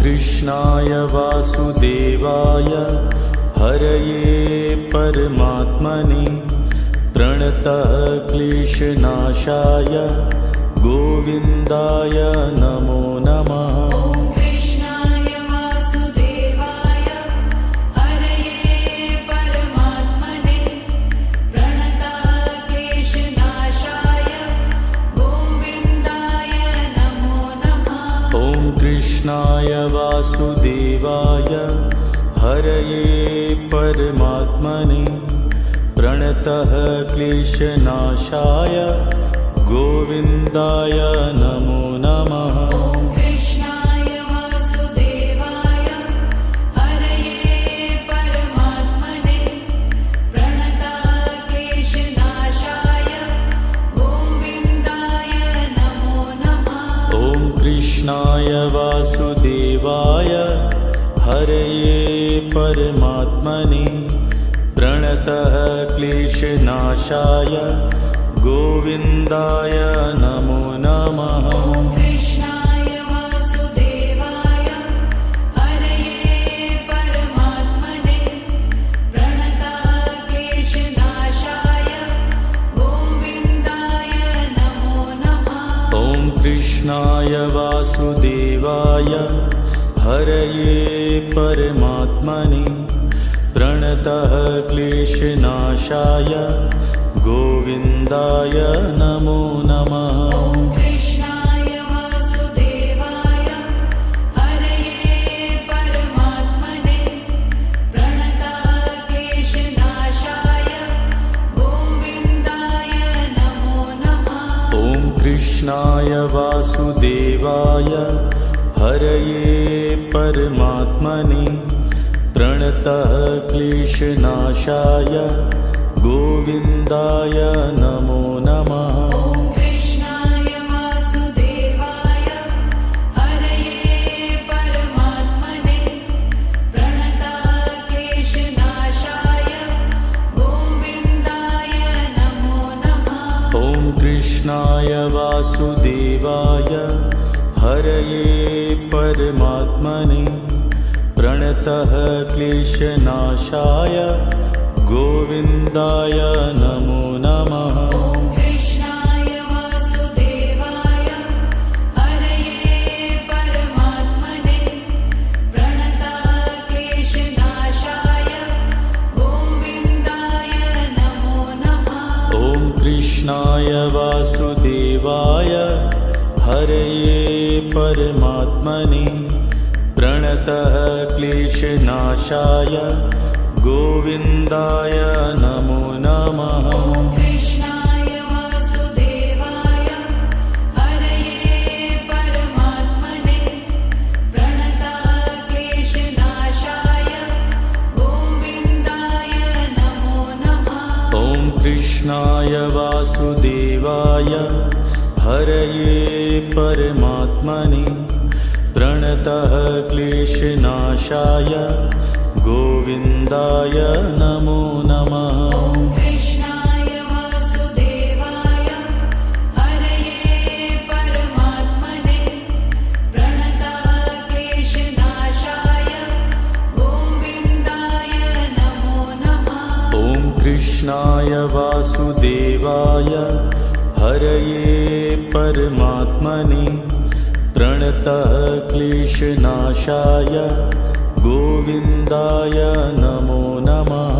कृष्णाय वासुदेवाय हरये परमात्मने प्रणतः क्लेशनाशाय गोविन्दाय नमो नमः। कृष्णाय वासुदेवाय हरये परमात्मने प्रणतः क्लेशनाशाय गोविन्दाय नमो नमः। कृष्णाय वासुदेवाय हरये परमात्मने प्रणतः क्लेशनाशाय गोविन्दाय नमो नमः। कृष्णाय वासुदेवाय हरये परमात्मने प्रणतः क्लेशनाशाय गोविन्दाय नमो नमः। कृष्णाय वासुदेवाय हरये परमात्मने प्रणतः क्लेशनाशाय गोविन्दाय नमो नमः। कृष्णाय वासुदेवाय हरये परमात्मने प्रणतः क्लेशनाशाय गोविन्दाय नमो नमः। कृष्णाय वासुदेवाय हरये परमात्मने प्रणतः क्लेशनाशाय गोविन्दाय नमो नमः। कृष्णाय वासुदेवाय हरये परमात्मने प्रणतः क्लेशनाशाय गोविन्दाय नमो नमः। कृष्णाय वासुदेवाय हरये परमात्मने प्रणतः क्लेशनाशाय गोविन्दाय नमो नमः। कृष्णाय वासुदेवाय हरये परमात्मने प्रणतः क्लेशनाशाय गोविन्दाय नमो नमः। कृष्णाय वासुदेवाय हरये परमात्मने प्रणतः क्लेशनाशाय गोविन्दाय नमो नमः। कृष्णाय वासुदेवाय हरये परमात्मने प्रणतः क्लेशनाशाय गोविन्दाय नमो नमः। कृष्णाय वासुदेवाय हरये परमात्मने प्रणतः क्लेशनाशाय गोविन्दाय नमो नमः। कृष्णाय वासुदेवाय हरये परमात्मने प्रणतः क्लेशनाशाय गोविन्दाय नमो नमः। कृष्णाय वासुदेवाय हरये परमात्मने प्रणतः क्लेशनाशाय गोविन्दाय नमो नमः। कृष्णाय वासुदेवाय हरये परमात्मने प्रणतः क्लेशनाशाय गोविन्दाय नमो नमः।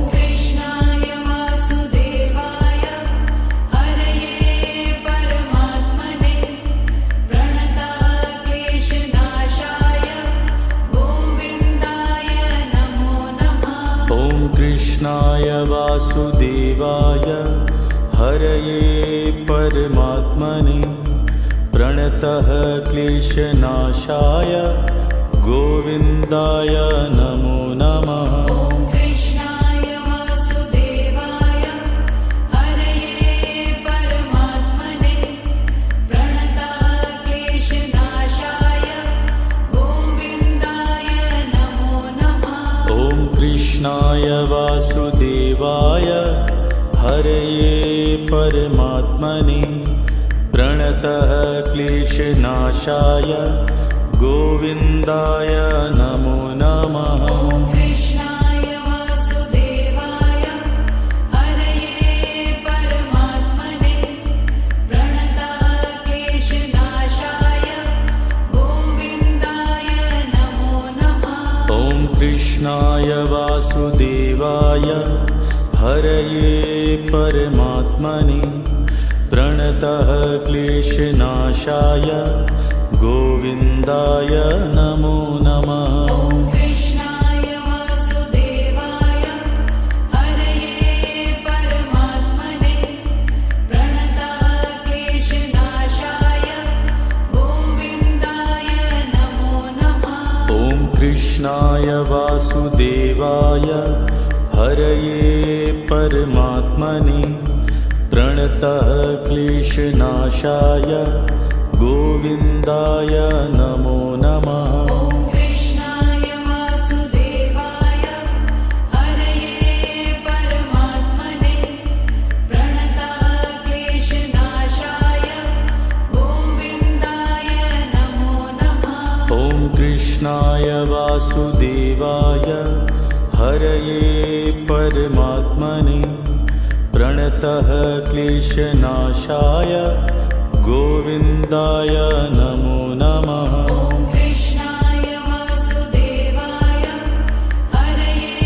कृष्णाय वासुदेवाय हरये परमात्मने प्रणतः क्लेशनाशाय गोविन्दाय नमो नमः। कृष्णाय वासुदेवाय हरये परमात्मने प्रणतः क्लेशनाशाय गोविन्दाय नमो नमः। कृष्णाय वासुदेवाय हरये परमात्मने प्रणतः क्लेशनाशाय गोविन्दाय नमो नमः। कृष्णाय वासुदेवाय हरये परमात्मने प्रणतः क्लेशनाशाय गोविन्दाय नमो नमः। ॐ कृष्णाय वासुदेवाय हरये परमात्मने प्रणतक्लेशनाशाय गोविन्दाय नमो नमः। ॐ कृष्णाय वासुदेवाय हरये परमात्मने प्रणतः क्लेशनाशाय गोविन्दाय नमो नमः। ॐ कृष्णाय वासुदेवाय हरये परमात्मने प्रणतक्लेशनाशाय गोविन्दाय नमो नमः। ॐ कृष्णाय वासुदेवाय हरये परमात्मने प्रणतः क्लेशनाशाय गोविन्दाय नमो नमः। ॐ कृष्णाय वासुदेवाय हरये परमात्मने प्रणतक्लेशनाशाय गोविन्दाय नमो नमः। ॐ कृष्णाय वासुदेवाय हरये परमात्मने प्रणतः क्लेशनाशाय गोविन्दाय नमो नमः। ॐ कृष्णाय वासुदेवाय हरये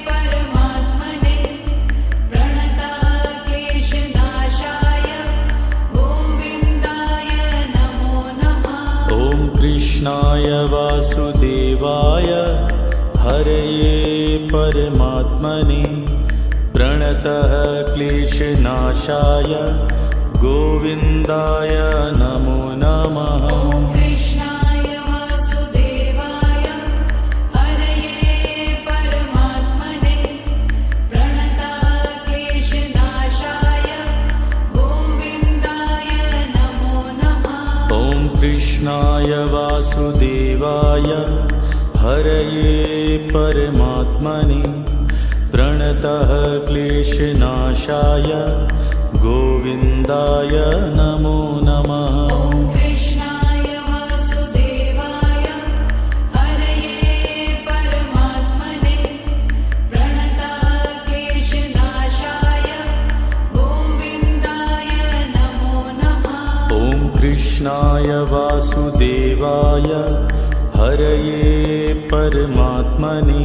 परमात्मने प्रणतक्लेशनाशाय गोविन्दाय नमो नमः। ॐ कृष्णाय वासुदेवाय हरये परमात्मने प्रणतः क्लेशनाशाय गोविन्दाय नमो नमः। ॐ कृष्णाय वासुदेवाय हरये परमात्मने प्रणतक्लेशनाशाय गोविन्दाय नमो नमः। ॐ कृष्णाय वासुदेवाय हरये परमात्मने प्रणतः क्लेशनाशाय गोविन्दाय नमो नमः। ॐ कृष्णाय वासुदेवाय हरये परमात्मने प्रणतक्लेशनाशाय गोविन्दाय नमो नमः। ॐ कृष्णाय वासुदेवाय हरये परमात्मने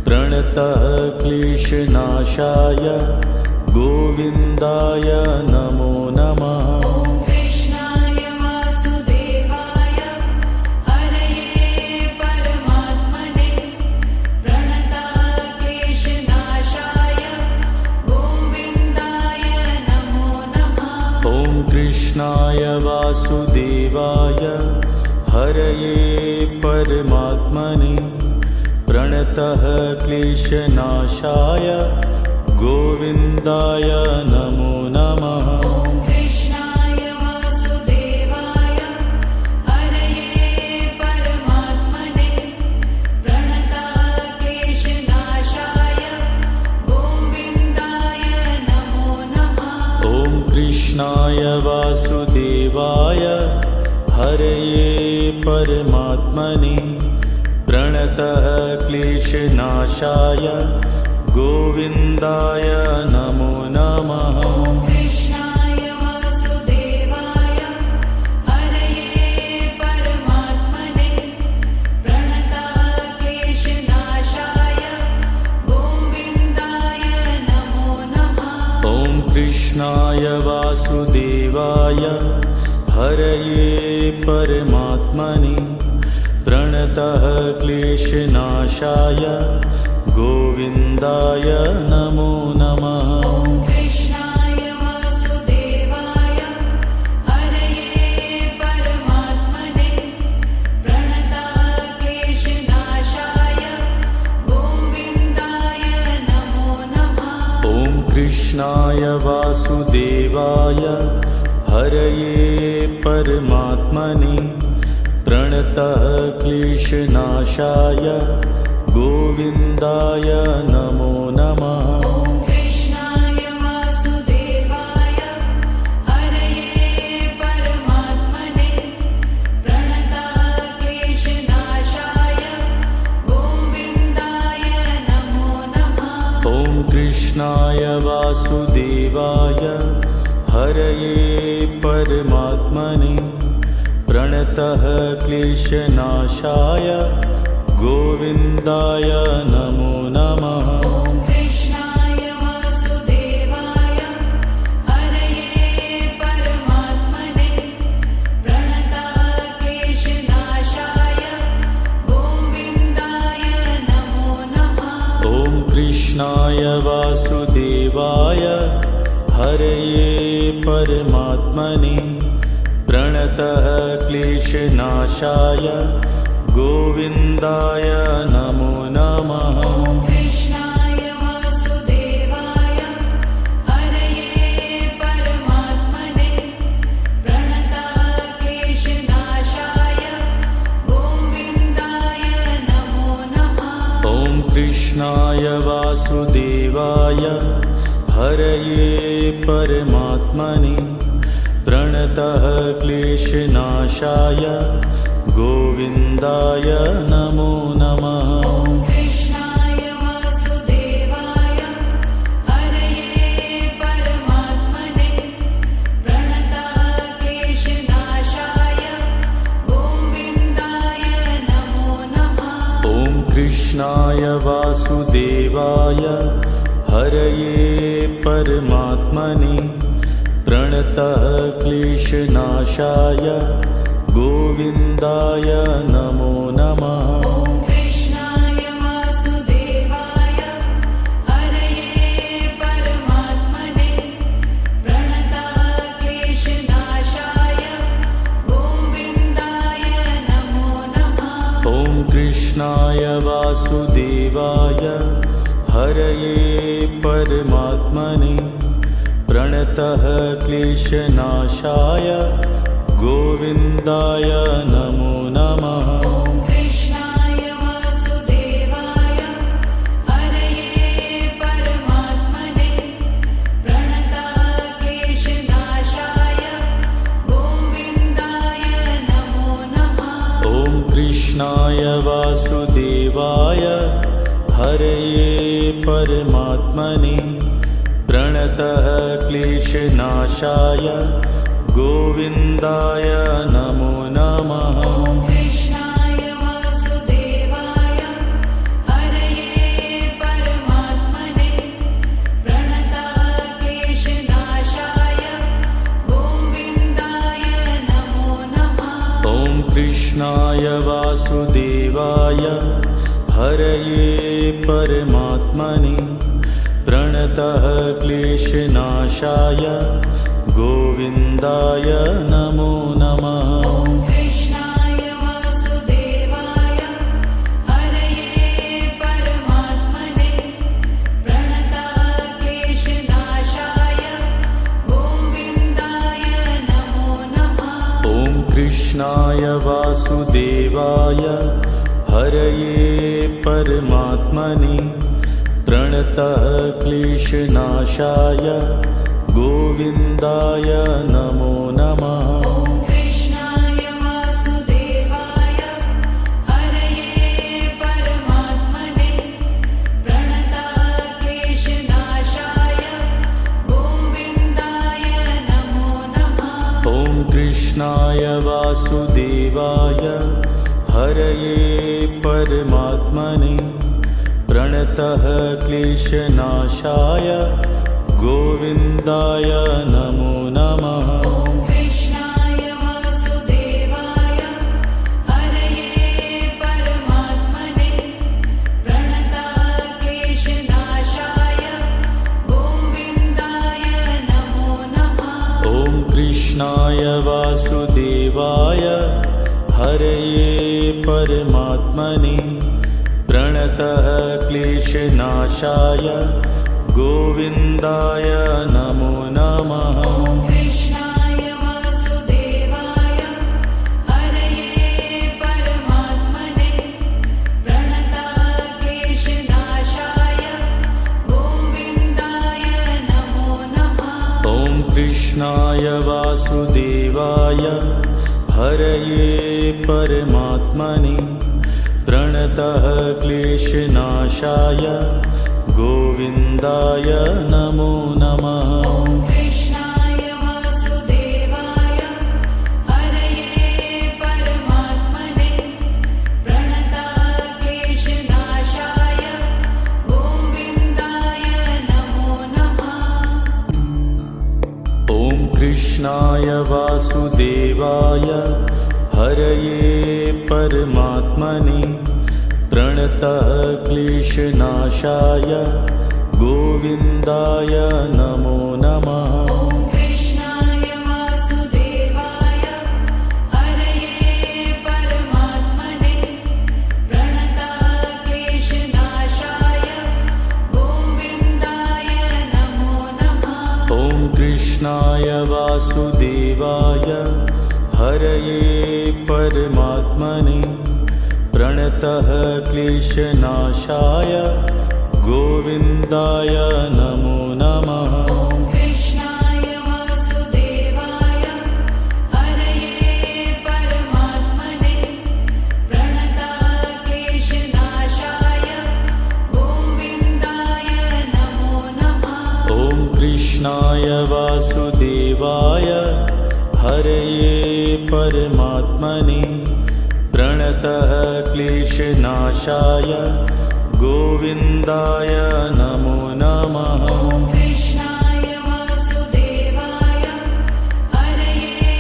प्रणतः क्लेशनाशाय गोविन्दाय नमो नमः। ॐ कृष्णाय वासुदेवाय हरये परमात्मने प्रणतक्लेशनाशाय गोविन्दाय नमो नमः। ॐ कृष्णाय वासुदेवाय हरये परमात्मने प्रणतः क्लेशनाशाय गोविन्दाय नमो नमः। ॐ कृष्णाय वासुदेवाय हरये परमात्मने प्रणतक्लेशनाशाय गोविन्दाय नमो नमः। ॐ कृष्णाय वासुदेवाय हरये परमात्मने प्रणतः क्लेशनाशाय गोविन्दाय नमो नमः। ॐ कृष्णाय वासुदेवाय हरये परमात्मने प्रणतक्लेशनाशाय गोविन्दाय नमो नमः। ॐ कृष्णाय वासुदेवाय हरये परमात्मने प्रणतः क्लेशनाशाय गोविन्दाय नमो नमः। ॐ कृष्णाय वासुदेवाय हरये परमात्मने प्रणतक्लेशनाशाय गोविन्दाय नमो नमः। ॐ कृष्णाय वासुदेवाय हरये परमात्मने प्रणतः क्लेशनाशाय गोविन्दाय नमो नमः। ॐ कृष्णाय वासुदेवाय हरये परमात्मने प्रणतक्लेशनाशाय कृष्णाय वासुदेवाय हरये परमात्मने प्रणतः क्लेशनाशाय गोविन्दाय नमो नमः। ॐ कृष्णाय वासुदेवाय हरये परमात्मने प्रणताः क्लेशनाशाय गोविन्दाय नमो नमः। ॐ कृष्णाय वासुदेवाय हरये परमात्मने प्रणतः क्लेशनाशाय गोविन्दाय नमो नमः। ॐ कृष्णाय वासुदेवाय हरये परमात्मने प्रणताः क्लेशनाशाय गोविन्दाय नमो नमः। ॐ कृष्णाय वासुदेवाय हरये परमात्मने प्रणतः क्लेशनाशाय गोविन्दाय नमो नमः। ॐ कृष्णाय वासुदेवाय हरये परमात्मने प्रणताः क्लेशनाशाय गोविन्दाय नमो नमः। ॐ कृष्णाय वासुदेवाय हरये परमात्मने प्रणतः क्लेशनाशाय गोविन्दाय नमो नमः। ॐ कृष्णाय वासुदेवाय हरये परमात्मने प्रणताः क्लेशनाशाय गोविन्दाय नमो नमः। ॐ कृष्णाय वासुदेवाय हरये परमात्मने प्रणतः क्लेशनाशाय गोविन्दाय नमो नमः। ॐ कृष्णाय वासुदेवाय हरये परमात्मने प्रणताः क्लेशनाशाय गोविन्दाय नमो नमः। ॐ कृष्णाय वासुदेवाय हरये परमात्मने प्रणतः क्लेशनाशाय गोविन्दाय नमो नमः। ॐ कृष्णाय वासुदेवाय हरये परमात्मने प्रणताः क्लेशनाशाय गोविन्दाय नमो नमः। ॐ कृष्णाय वासुदेवाय हरये परमात्मने प्रणतः क्लेशनाशाय गोविन्दाय नमो नमः। ॐ कृष्णाय वासुदेवाय हरये परमात्मने प्रणताः क्लेशनाशाय गोविन्दाय नमो नमः। ॐ कृष्णाय वासुदेवाय हरये परमात्मने प्रणतः क्लेशनाशाय गोविन्दाय नमो नमः। ॐ कृष्णाय वासुदेवाय हरये परमात्मने प्रणताः क्लेशनाशाय गोविन्दाय नमो नमः। ॐ कृष्णाय वासुदेवाय हरये परमात्मने प्रणतः क्लेशनाशाय गोविन्दाय नमो नमः। ॐ कृष्णाय वासुदेवाय हरये परमात्मने प्रणताः क्लेशनाशाय गोविन्दाय नमो नमः। ॐ कृष्णाय वासुदेवाय हरये परमात्मने प्रणतः क्लेशनाशाय गोविन्दाय नमो नमः। ॐ कृष्णाय वासुदेवाय हरये परमात्मने प्रणताः क्लेशनाशाय गोविन्दाय नमो नमः। ॐ कृष्णाय वासुदेवाय हरये परमात्मने प्रणतः क्लेशनाशाय गोविन्दाय नमो नमः। ॐ कृष्णाय वासुदेवाय हरये परमात्मने प्रणतक्लेशनाशाय गोविन्दाय नमो नमः। ॐ कृष्णाय वासुदेवाय हरये परमात्मने प्रणतः क्लेशनाशाय गोविन्दाय नमो नमः। ॐ कृष्णाय वासुदेवाय हरये परमात्मने प्रणतक्लेशनाशाय गोविन्दाय नमो नमः। ॐ कृष्णाय वासुदेवाय हरये परमात्मने प्रणतः क्लेशनाशाय गोविन्दाय नमो नमः। ॐ कृष्णाय वासुदेवाय हरये परमात्मने प्रणतक्लेशनाशाय गोविन्दाय नमो नमः। ॐ कृष्णाय वासुदेवाय हरये परमात्मने प्रणतः क्लेशनाशाय गोविन्दाय नमो नमः। ॐ कृष्णाय वासुदेवाय हरये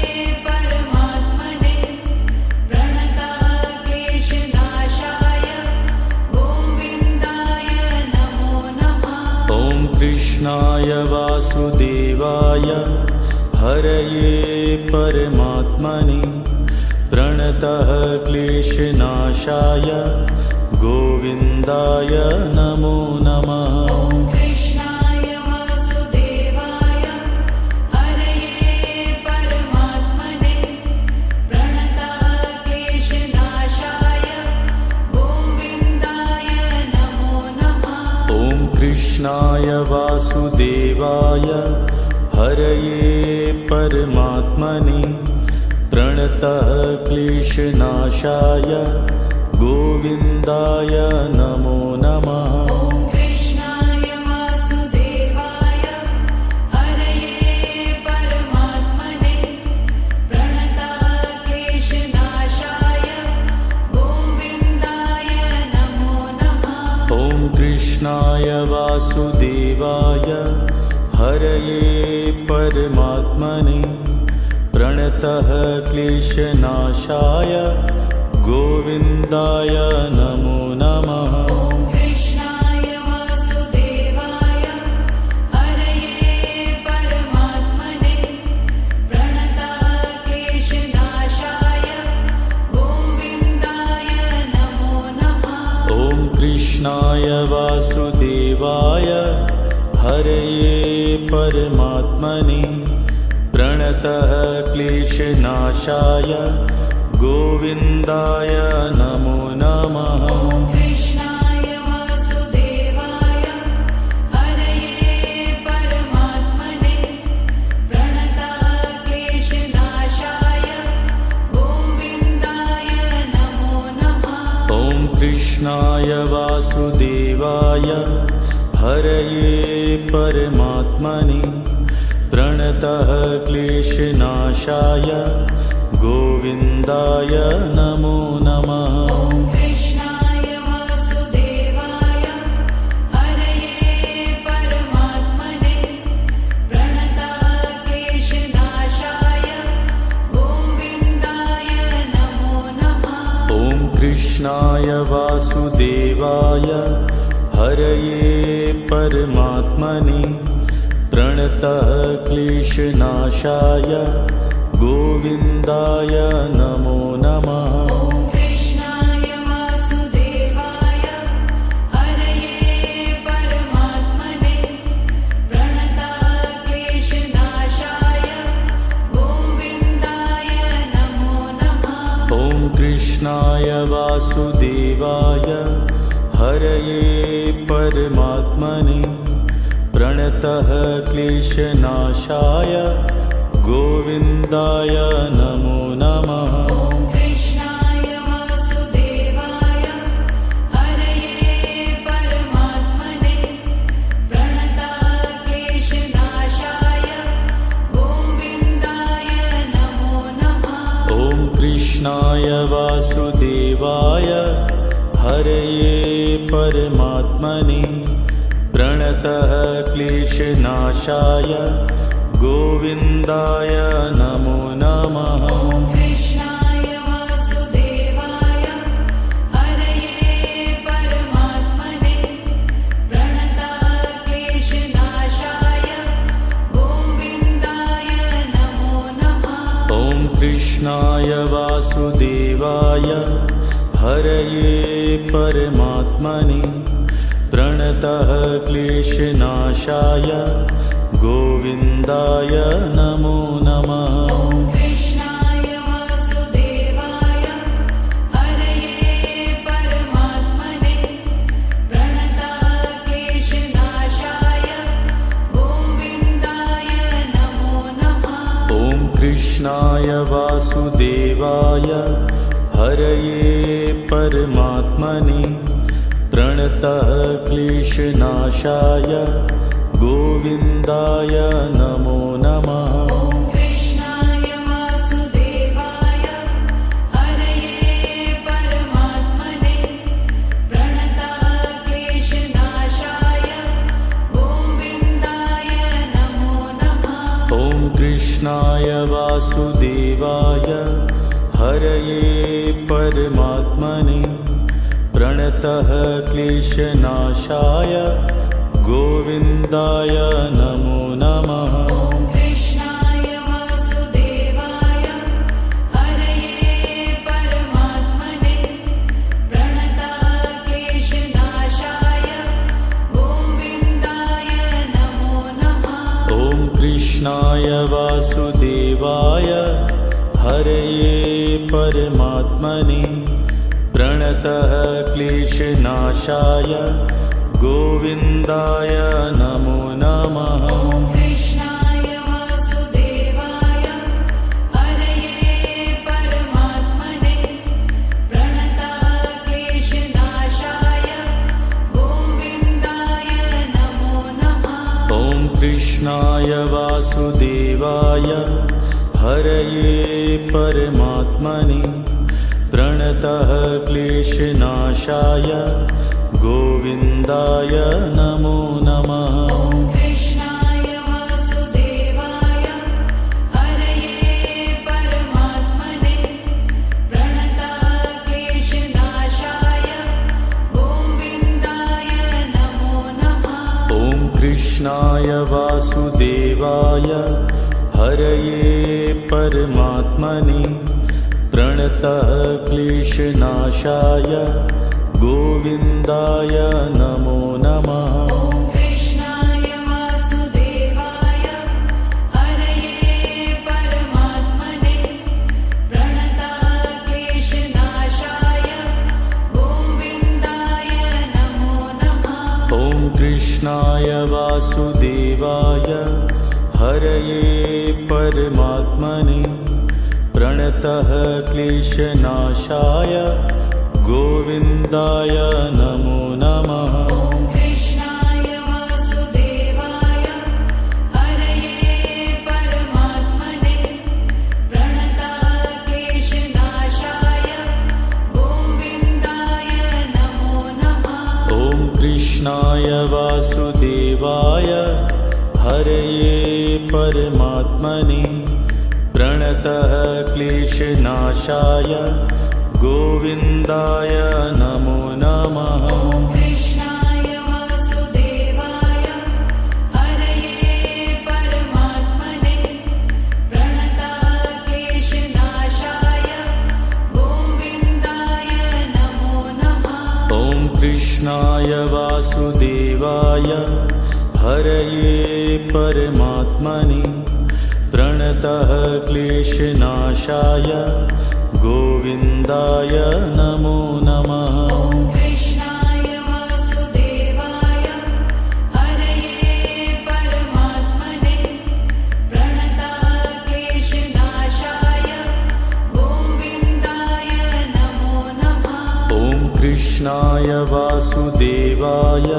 परमात्मने प्रणतक्लेशनाशाय गोविन्दाय नमो नमः। ॐ कृष्णाय वासुदेवाय हरये परमात्मने प्रणतः क्लेशनाशाय गोविन्दाय नमो नमः। ॐ कृष्णाय वासुदेवाय हरये परमात्मने प्रणतक्लेशनाशाय गोविन्दाय नमो नमः। ॐ कृष्णाय वासुदेवाय हरये परमात्मने प्रणतः क्लेशनाशाय गोविन्दाय नमो नमः। ॐ कृष्णाय वासुदेवाय हरये परमात्मने प्रणतक्लेशनाशाय गोविन्दाय नमो नमः। ॐ कृष्णाय वासुदेवाय हरये परमात्मने प्रणतः क्लेशनाशाय गोविन्दाय नमो नमः। ॐ कृष्णाय वासुदेवाय हरये परमात्मने प्रणतक्लेशनाशाय गोविन्दाय नमो नमः। ॐ कृष्णाय वासुदेवाय हरये परमात्मने प्रणतः क्लेशनाशाय गोविन्दाय नमो नमः। ॐ कृष्णाय वासुदेवाय हरये परमात्मने प्रणतक्लेशनाशाय गोविन्दाय नमो नमः। ॐ कृष्णाय वासुदेवाय हरये परमात्मने प्रणतः क्लेशनाशाय गोविन्दाय नमो नमः। ॐ कृष्णाय वासुदेवाय हरये परमात्मने प्रणतक्लेशनाशाय गोविन्दाय नमो नमः। ॐ कृष्णाय वासुदेवाय हरये परमात्मने प्रणतः क्लेशनाशाय गोविन्दाय नमो नमः। ॐ कृष्णाय वासुदेवाय हरये परमात्मने प्रणतक्लेशनाशाय गोविन्दाय नमो नमः। ॐ कृष्णाय वासुदेवाय हरये परमात्मने प्रणतः क्लेशनाशाय गोविन्दाय नमो नमः। ॐ कृष्णाय वासुदेवाय हरये परमात्मने कृष्णाय वासुदेवाय हरये परमात्मने प्रणतः क्लेशनाशाय गोविन्दाय नमो नमः। ॐ कृष्णाय वासुदेवाय हरये परमात्मने प्रणतः क्लेशनाशाय गोविन्दाय नमो नमः। ॐ कृष्णाय वासुदेवाय हरये परमात्मने प्रणतः क्लेशनाशाय गोविन्दाय नमो नमः। ॐ कृष्णाय वासुदेवाय हरये परमात्मने प्रणतः क्लेशनाशाय गोविन्दाय नमो नमः। ॐ कृष्णाय वासुदेवाय हरये परमात्मने प्रणतः क्लेशनाशाय गोविन्दाय नमो नमः। ॐ कृष्णाय वासुदेवाय हरये परमात्मने प्रणतः क्लेशनाशाय गोविन्दाय नमो नमः। ॐ कृष्णाय वासुदेवाय हरये परमात्मने प्रणतः क्लेशनाशाय गोविन्दाय नमो नमः। ॐ कृष्णाय वासुदेवाय हरये परमात्मने प्रणतः क्लेशनाशाय गोविन्दाय नमो नमः। ॐ कृष्णाय वासुदेवाय हरये परमात्मने प्रणतः क्लेशनाशाय गोविन्दाय नमो नमः। ॐ कृष्णाय वासुदेवाय हरये परमात्मने प्रणतः क्लेशनाशाय गोविन्दाय नमो नमः। ॐ कृष्णाय वासुदेवाय हरये परमात्मने प्रणतः क्लेशनाशाय गोविन्दाय नमो नमः। ॐ कृष्णाय वासुदेवाय हरये परमात्मने प्रणतः क्लेशनाशाय गोविन्दाय नमो नमः। ॐ कृष्णाय वासुदेवाय हरये परमात्मने प्रणतः क्लेशनाशाय गोविन्दाय नमो नमः। ॐ कृष्णाय वासुदेवाय हरये परमात्मने प्रणतः क्लेशनाशाय गोविन्दाय नमो नमः। ॐ कृष्णाय वासुदेवाय हरये परमात्मने प्रणतः क्लेशनाशाय गोविन्दाय नमो नमः। ॐ कृष्णाय वासुदेवाय हरये परमात्मने प्रणतः क्लेशनाशाय गोविन्दाय नमो नमः। ॐ कृष्णाय वासुदेवाय हरये परमात्मने प्रणतः क्लेशनाशाय गोविन्दाय नमो नमः। ॐ कृष्णाय वासुदेवाय हरये परमात्मने प्रणतः क्लेशनाशाय गोविन्दाय नमो नमः। ॐ कृष्णाय वासुदेवाय हरये परमात्मने प्रणतः क्लेशनाशाय गोविन्दाय नमो नमः। ॐ कृष्णाय वासुदेवाय हरये परमात्मने प्रणतः क्लेशनाशाय गोविन्दाय नमो नमः। ॐ कृष्णाय वासुदेवाय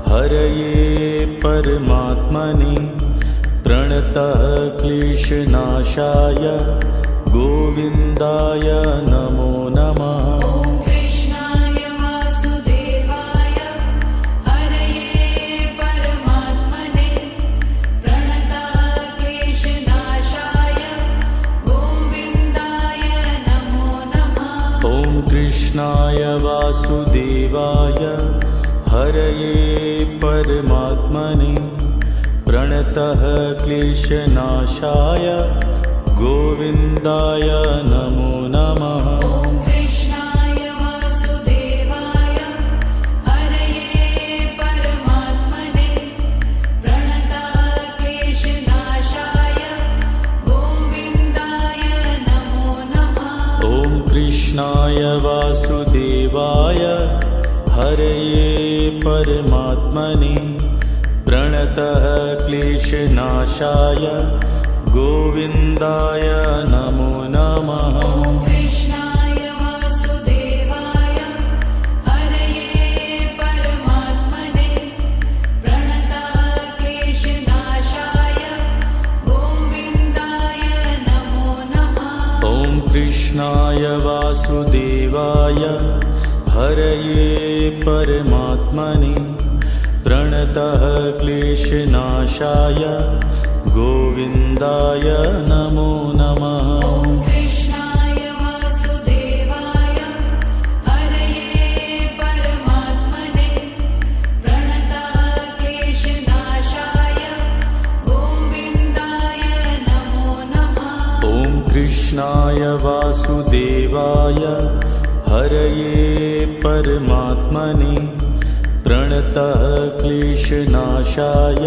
हरये परमात्मने प्रणतः क्लेशनाशाय गोविन्दाय नमो नमः। ॐ कृष्णाय वासुदेवाय हरये परमात्मने प्रणतक्लेशनाशाय गोविन्दाय नमो नमः। ॐ कृष्णाय वासुदेवाय हरये परमात्मने प्रणतः क्लेशनाशाय गोविन्दाय नमो नमः। ॐ कृष्णाय वासुदेवाय हरये परमात्मने प्रणतक्लेशनाशाय गोविन्दाय नमो नमः। ॐ कृष्णाय वासुदेवाय हरये परमात्मने प्रणतः क्लेशनाशाय गोविन्दाय नमो नमः। ॐ कृष्णाय वासुदेवाय हरये परमात्मने प्रणतक्लेशनाशाय गोविन्दाय नमो नमः। ॐ कृष्णाय वासुदेवाय हरये परमात्मने प्रणतः क्लेशनाशाय गोविन्दाय नमो नमः। ॐ कृष्णाय वासुदेवाय हरये परमात्मने प्रणतक्लेशनाशाय गोविन्दाय नमो नमः। ॐ कृष्णाय वासुदेवाय हरये परमात्मने प्रणतः क्लेशनाशाय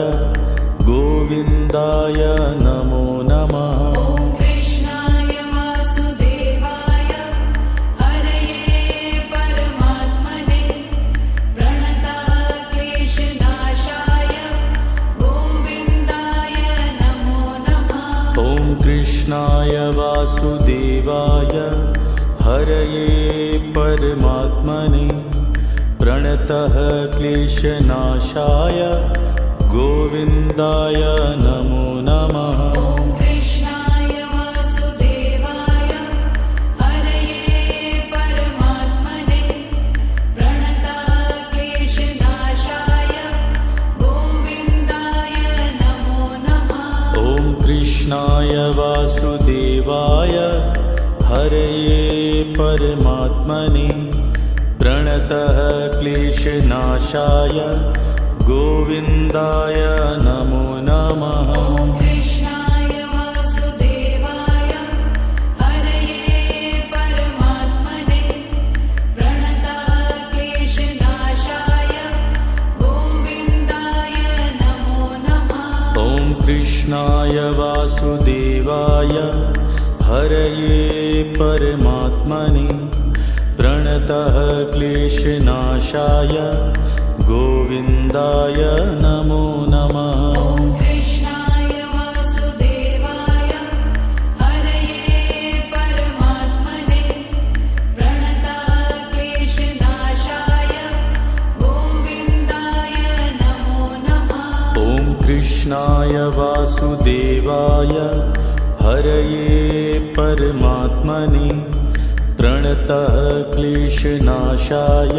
गोविन्दाय नमो नमः। ॐ कृष्णाय वासुदेवाय हरये परमात्मने प्रणतक्लेशनाशाय गोविन्दाय नमो नमः। ॐ कृष्णाय वासुदेवाय हरये परमात्मने प्रणतः क्लेशनाशाय गोविन्दाय नमो नमः। ॐ कृष्णाय वासुदेवाय हरये परमात्मने प्रणतक्लेशनाशाय गोविन्दाय नमो नमः। ॐ कृष्णाय वासुदेवाय हरये परमात्मने प्रणतः क्लेशनाशाय गोविन्दाय नमो नमः। ॐ कृष्णाय वासुदेवाय हरये परमात्मने प्रणतक्लेशनाशाय गोविन्दाय नमो नमः। ॐ कृष्णाय वासुदेवाय हरये परमात्मने प्रणतः क्लेशनाशाय गोविन्दाय नमो नमः। ॐ कृष्णाय वासुदेवाय हरये परमात्मने प्रणतक्लेशनाशाय गोविन्दाय नमो नमः। ॐ कृष्णाय वासुदेवाय हरये परमात्मने प्रणतः क्लेशनाशाय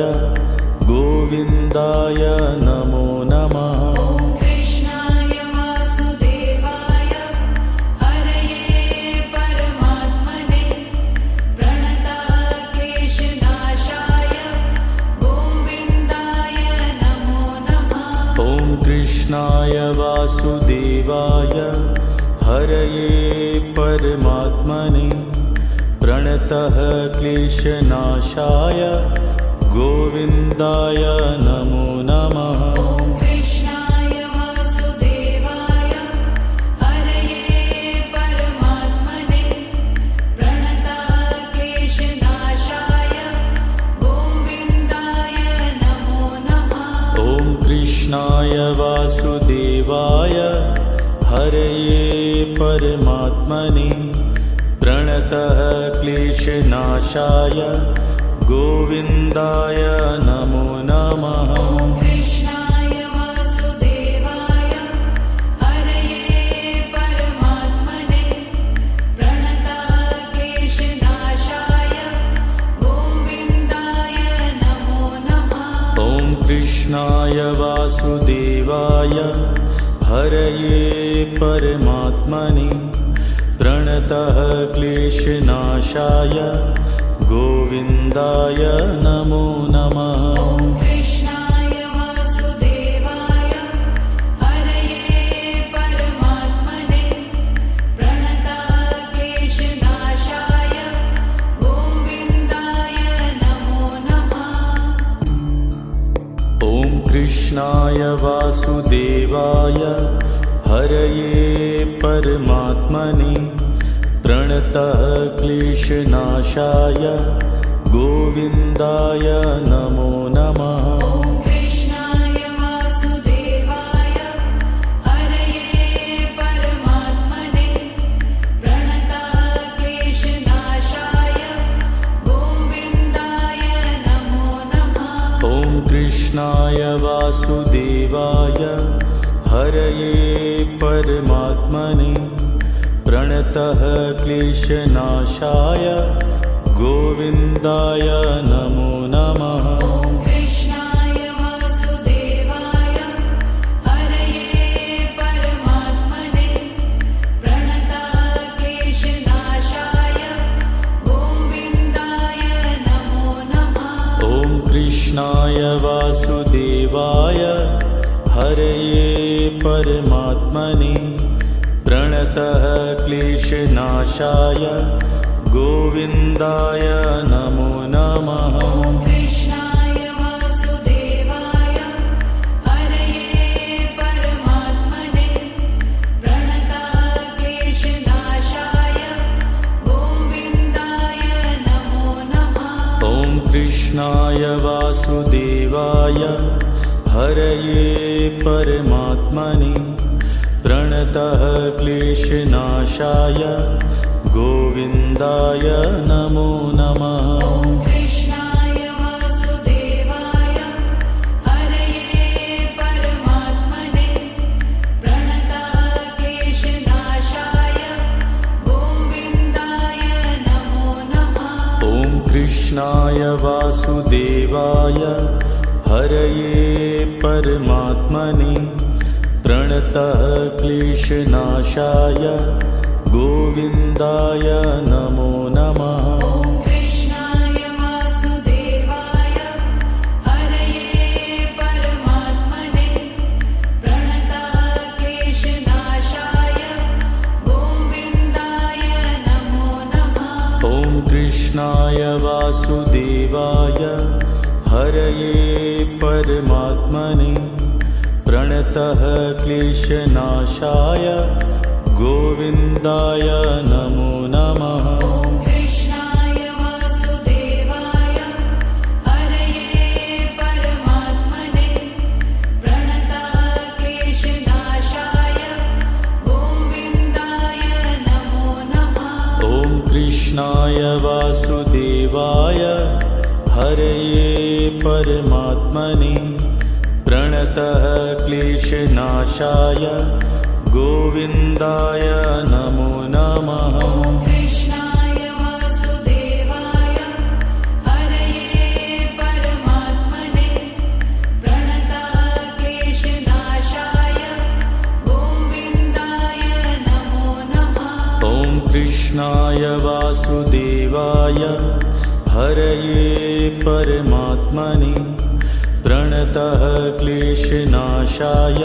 गोविन्दाय नमो नमः। ॐ कृष्णाय वासुदेवाय हरये परमात्मने प्रणतक्लेशनाशाय गोविन्दाय नमो नमः। ॐ कृष्णाय वासुदेवाय हरये परमात्मने प्रणतः क्लेशनाशाय गोविन्दाय नमो नमः। ॐ कृष्णाय वासुदेवाय हरये परमात्मने प्रणतक्लेशनाशाय गोविन्दाय नमो नमः। ॐ कृष्णाय वासुदेवाय हरये परमात्मने प्रणतः क्लेशनाशाय गोविन्दाय नमो नमः। ॐ कृष्णाय वासुदेवाय हरये परमात्मने प्रणतक्लेशनाशाय कृष्णाय वासुदेवाय हरये परमात्मने प्रणतः क्लेशनाशाय गोविन्दाय नमो नमः। ॐ कृष्णाय वासुदेवाय हरये परमात्मने प्रणतः क्लेशनाशाय गोविन्दाय नमो नमः। ॐ कृष्णाय वासुदेवाय हरये परमात्मने प्रणतः क्लेशनाशाय गोविन्दाय नमो नमः। ॐ कृष्णाय वासुदेवाय हरये परमात्मने प्रणतः क्लेशनाशाय गोविन्दाय नमो नमः। ॐ कृष्णाय वासुदेवाय हरये परमात्मने प्रणतः क्लेशनाशाय गोविन्दाय नमो नमः। ॐ कृष्णाय वासुदेवाय हरये परमात्मने प्रणतः क्लेशनाशाय गोविन्दाय नमो नमः। ॐ कृष्णाय वासुदेवाय हरये परमात्मने प्रणतः क्लेशनाशाय गोविन्दाय नमो नमः। ॐ कृष्णाय वासुदेवाय हरये परमात्मने प्रणतः क्लेशनाशाय गोविन्दाय नमो नमः। ॐ कृष्णाय वासुदेवाय हरये परमात्मने प्रणतः क्लेशनाशाय गोविन्दाय नमो नमः। ॐ कृष्णाय वासुदेवाय हरये परमात्मने प्रणतः क्लेशनाशाय गोविन्दाय नमो नमः। ॐ कृष्णाय वासुदेवाय हरये परमात्मने प्रणतः क्लेशनाशाय गोविन्दाय नमो नमः। ॐ कृष्णाय वासुदेवाय हरये परमात्मने प्रणतः क्लेशनाशाय गोविन्दाय नमो नमः। ॐ कृष्णाय वासुदेवाय हरये परमात्मने प्रणतः क्लेशनाशाय गोविन्दाय नमो नमः। ॐ कृष्णाय वासुदेवाय हरये परमात्मने प्रणतः क्लेशनाशाय गोविन्दाय नमो नमः। ॐ कृष्णाय वासुदेवाय हरये परमात्मने प्रणतः क्लेशनाशाय गोविन्दाय नमो नमः। ॐ कृष्णाय वासुदेवाय हरये परमात्मने प्रणतः क्लेशनाशाय गोविन्दाय नमो नमः। ॐ कृष्णाय वासुदेवाय हरये परमात्मने प्रणतः क्लेशनाशाय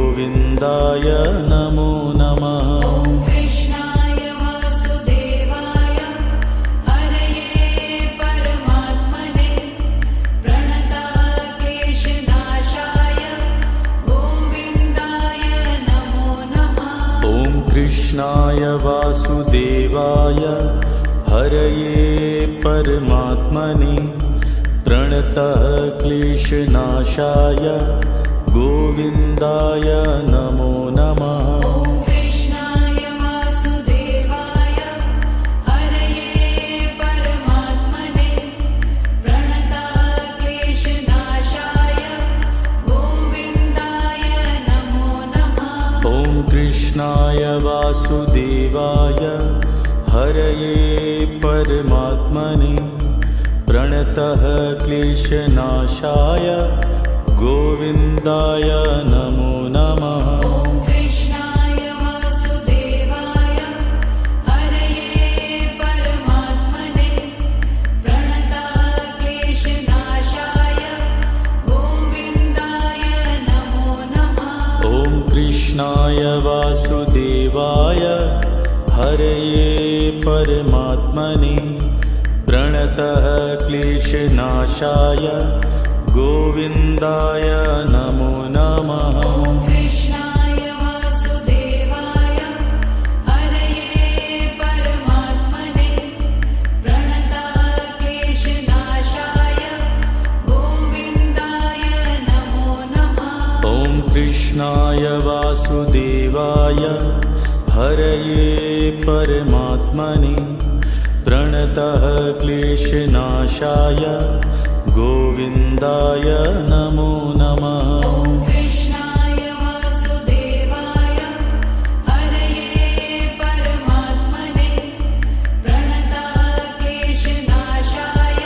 गोविन्दाय नमो नमः। ॐ कृष्णाय वासुदेवाय हरये परमात्मने प्रणतः क्लेशनाशाय गोविन्दाय नमो नमः। ॐ कृष्णाय वासुदेवाय हरये परमात्मने प्रणतः क्लेशनाशाय गोविन्दाय नमो नमः। ॐ कृष्णाय वासुदेवाय हरये परमात्मने प्रणतः क्लेशनाशाय गोविन्दाय नमो नमः। ॐ कृष्णाय वासुदेवाय हरये परमात्मने प्रणतः क्लेशनाशाय गोविन्दाय नमो नमः। ॐ कृष्णाय वासुदेवाय हरये परमात्मने प्रणताः क्लेशनाशाय गोविन्दाय नमो नमः। ॐ कृष्णाय वासुदेवाय हरये परमात्मने प्रणतः क्लेशनाशाय गोविन्दाय नमो नमः। ॐ कृष्णाय वासुदेवाय हरये परमात्मने प्रणताः क्लेशनाशाय गोविन्दाय नमो नमः। ॐ कृष्णाय वासुदेवाय हरये परमात्मने प्रणतः क्लेशनाशाय गोविन्दाय नमो नमः। ॐ कृष्णाय वासुदेवाय हरये परमात्मने प्रणताः क्लेशनाशाय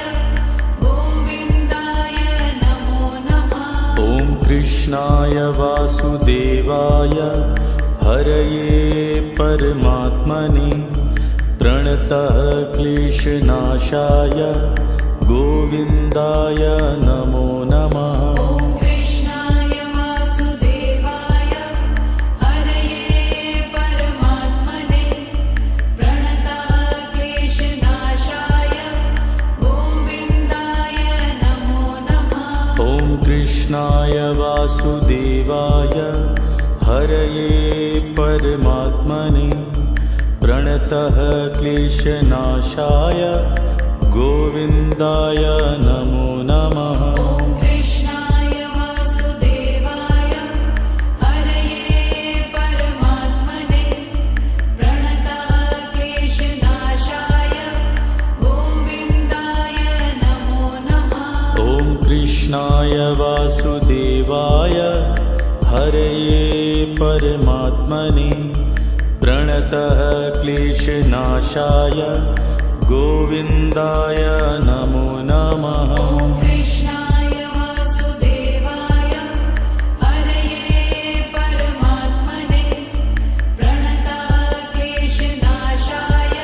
गोविन्दाय नमो नमः। ॐ कृष्णाय वासुदेवाय हरये परमात्मने प्रणतः क्लेशनाशाय गोविन्दाय नमो नमः। ॐ कृष्णाय वासुदेवाय हरये परमात्मने प्रणताः क्लेशनाशाय गोविन्दाय नमो नमः। ॐ कृष्णाय वासुदेवाय हरये परमात्मने प्रणतः क्लेशनाशाय गोविन्दाय नमो नमः। ॐ कृष्णाय वासुदेवाय हरये परमात्मने प्रणताः क्लेशनाशाय गोविन्दाय नमो नमः। ॐ कृष्णाय वासुदेवाय हरये परमात्मने प्रणतः क्लेशनाशाय गोविन्दाय नमो नमः। ॐ कृष्णाय वासुदेवाय हरये परमात्मने प्रणताः क्लेशनाशाय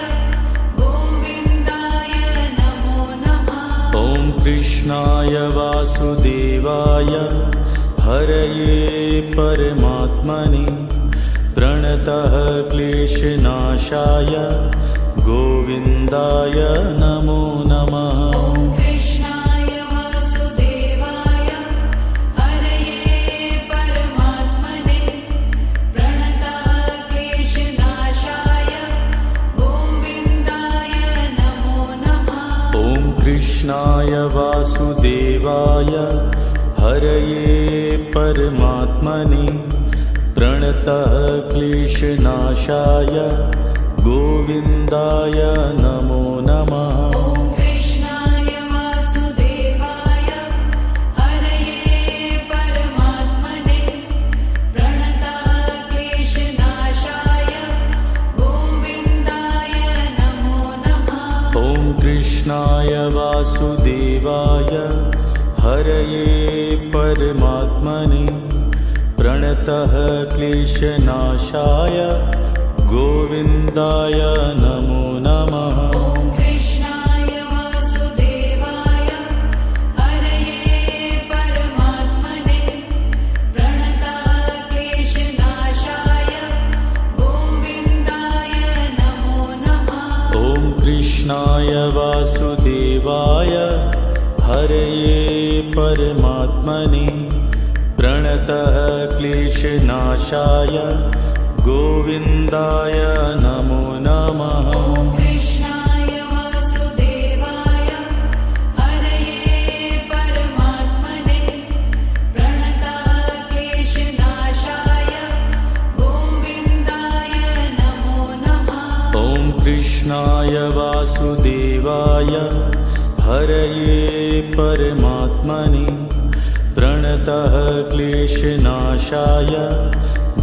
गोविन्दाय नमो नमः। ॐ कृष्णाय वासुदेवाय हरये परमात्मने प्रणतः क्लेशनाशाय गोविन्दाय नमो नमः। ॐ कृष्णाय वासुदेवाय हरये परमात्मने प्रणताः क्लेशनाशाय गोविन्दाय नमो नमः। ॐ कृष्णाय वासुदेवाय हरये परमात्मने प्रणतः क्लेशनाशाय गोविन्दाय नमो नमः। ॐ कृष्णाय वासुदेवाय हरये परमात्मने प्रणताः क्लेशनाशाय गोविन्दाय नमो नमः। ॐ कृष्णाय वासुदेवाय हरये परमात्मने प्रणतः क्लेशनाशाय गोविन्दाय नमो नमः। ॐ कृष्णाय वासुदेवाय हरये परमात्मने प्रणताः क्लेशनाशाय गोविन्दाय नमो नमः। ॐ कृष्णाय वासुदेवाय हरये परमात्मने प्रणतः क्लेशनाशाय गोविन्दाय नमो नमः। ॐ कृष्णाय वासुदेवाय हरये परमात्मने प्रणताः क्लेशनाशाय गोविन्दाय नमो नमः। ॐ कृष्णाय वासुदेवाय हरये परमात्मने प्रणतः क्लेशनाशाय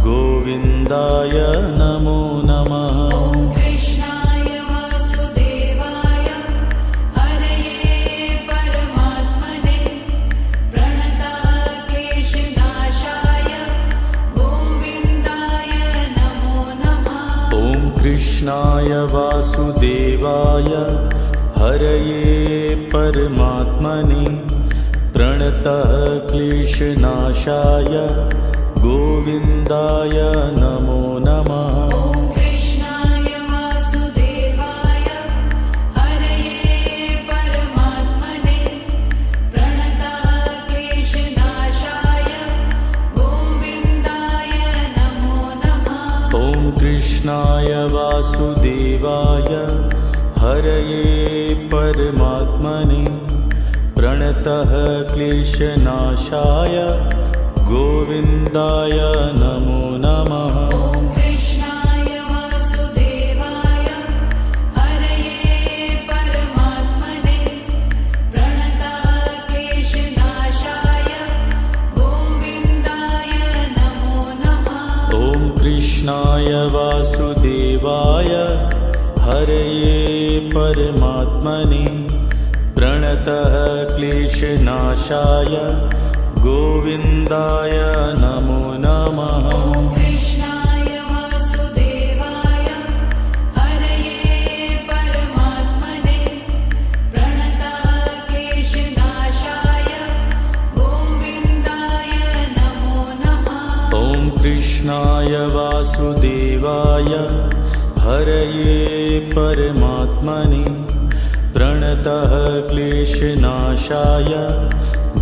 गोविन्दाय नमो नमः। ॐ कृष्णाय वासुदेवाय हरये कृष्णाय वासुदेवाय हरये परमात्मने प्रणतः क्लेशनाशाय गोविन्दाय नमो नमः। ॐ कृष्णाय वासुदेवाय हरये परमात्मने प्रणतः क्लेशनाशाय गोविन्दाय नमो नमः। ॐ कृष्णाय वासुदेवाय हरये परमात्मने प्रणतः क्लेशनाशाय गोविन्दाय नमो नमः। ॐ कृष्णाय वासुदेवाय हरये परमात्मने प्रणतः क्लेशनाशाय गोविन्दाय नमो नमः। ॐ कृष्णाय वासुदेवाय हरये परमात्मने प्रणतः क्लेशनाशाय गोविन्दाय नमो नमः। ॐ कृष्णाय वासुदेवाय हरये परमात्मने प्रणतः क्लेशनाशाय गोविन्दाय नमो नमः। ॐ कृष्णाय वासुदेवाय हरये परमात्मने प्रणतः क्लेशनाशाय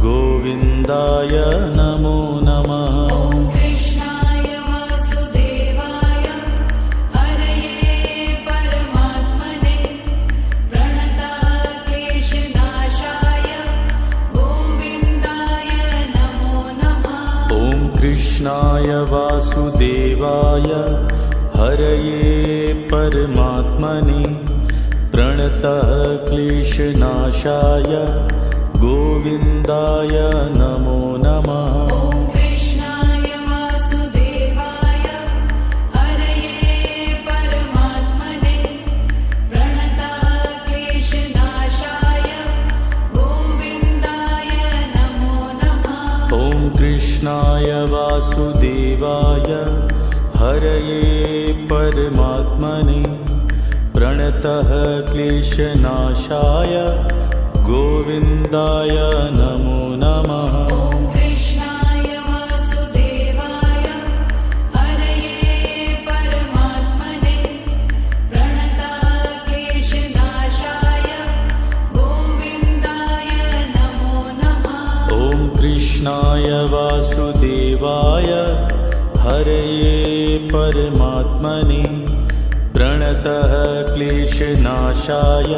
गोविन्दाय नमो नमः। ॐ कृष्णाय वासुदेवाय हरये परमात्मने प्रणतः क्लेशनाशाय गोविन्दाय नमो नमः। ॐ कृष्णाय वासुदेवाय हरये परमात्मने प्रणतः क्लेशनाशाय गोविन्दाय नमो नमः। ॐ कृष्णाय वासुदेवाय हरये परमात्मने प्रणतः क्लेशनाशाय गोविन्दाय नमो नमः। ॐ कृष्णाय वासुदेवाय हरये परमात्मने प्रणतः क्लेशनाशाय गोविन्दाय नमो नमः। ॐ कृष्णाय वासुदेवाय हरये परमात्मने प्रणतः क्लेशनाशाय गोविन्दाय नमो नमः। ॐ कृष्णाय वासुदेवाय हरये परमात्मने प्रणतः क्लेशनाशाय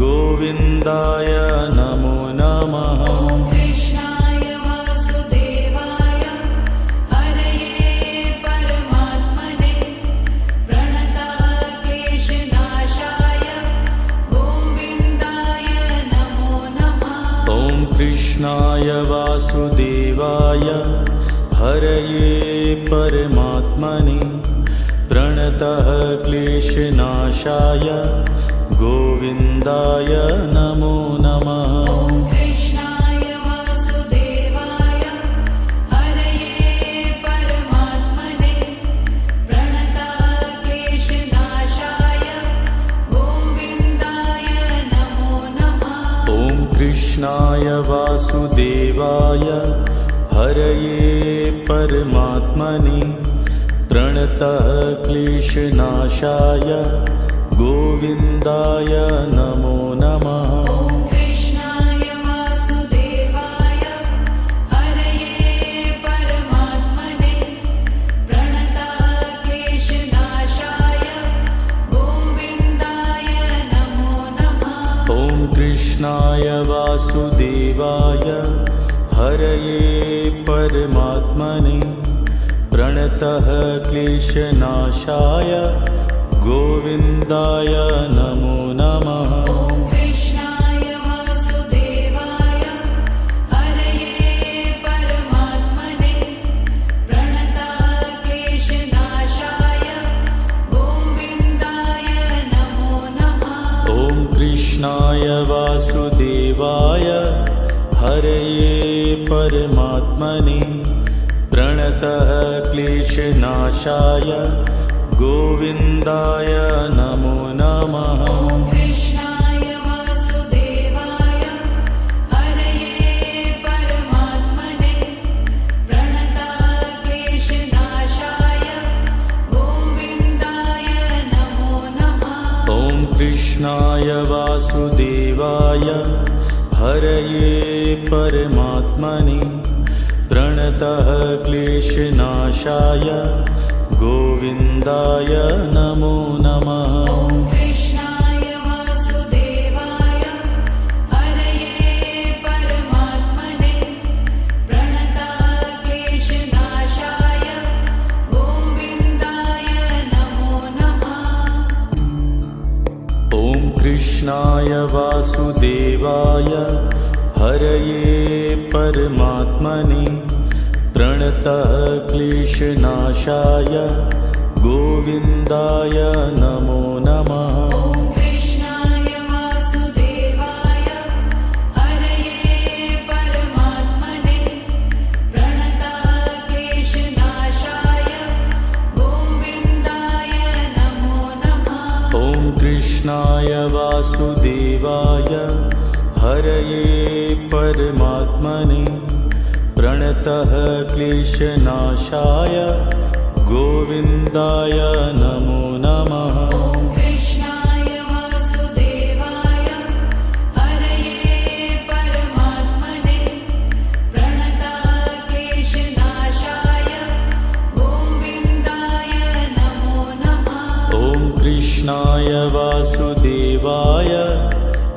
गोविन्दाय नमो नमः। ॐ कृष्णाय वासुदेवाय हरये परमात्मने प्रणतः क्लेशनाशाय गोविन्दाय नमो नमः। ॐ कृष्णाय वासुदेवाय हरये परमात्मने प्रणतः क्लेशनाशाय गोविन्दाय नमो नमः। ॐ कृष्णाय वासुदेवाय हरये परमात्मने प्रणतः क्लेशनाशाय गोविन्दाय नमो नमः। ॐ कृष्णाय वासुदेवाय हरये परमात्मने प्रणतः क्लेशनाशाय गोविन्दाय नमो नमः। ॐ कृष्णाय वासुदेवाय हरये परमात्मने प्रणतः क्लेशनाशाय गोविन्दाय नमो नमः। ॐ कृष्णाय वासुदेवाय हरये परमात्मने प्रणतः क्लेशनाशाय गोविन्दाय नमो नमः। ॐ कृष्णाय वासुदेवाय हरये परमात्मने प्रणतः क्लेशनाशाय गोविन्दाय नमो नमः। ॐ कृष्णाय वासुदेवाय हरये परमात्मने प्रणतः क्लेशनाशाय गोविन्दाय नमो नमः। ॐ कृष्णाय वासुदेवाय हरये परमात्मने प्रणतक्लेशनाशाय गोविन्दाय नमो नमः। ॐ कृष्णाय वासुदेवाय हरये परमात्मने प्रणतः क्लेशनाशाय गोविन्दाय नमो नमः। ॐ कृष्णाय वासुदेवाय हरये परमात्मने प्रणतक्लेशनाशाय गोविन्दाय नमो नमः। ॐ कृष्णाय वासुदेवाय हरये परमात्मने प्रणतः क्लेशनाशाय गोविन्दाय नमो नमः। ॐ कृष्णाय वासुदेवाय हरये परमात्मने प्रणतक्लेशनाशाय गोविन्दाय नमो नमः। ॐ कृष्णाय वासुदेवाय हरये परमात्मने प्रणतः क्लेशनाशाय गोविन्दाय नमो नमः। ॐ कृष्णाय वासुदेवाय हरये परमात्मने प्रणतक्लेशनाशाय गोविन्दाय नमो नमः। ॐ कृष्णाय वासुदेवाय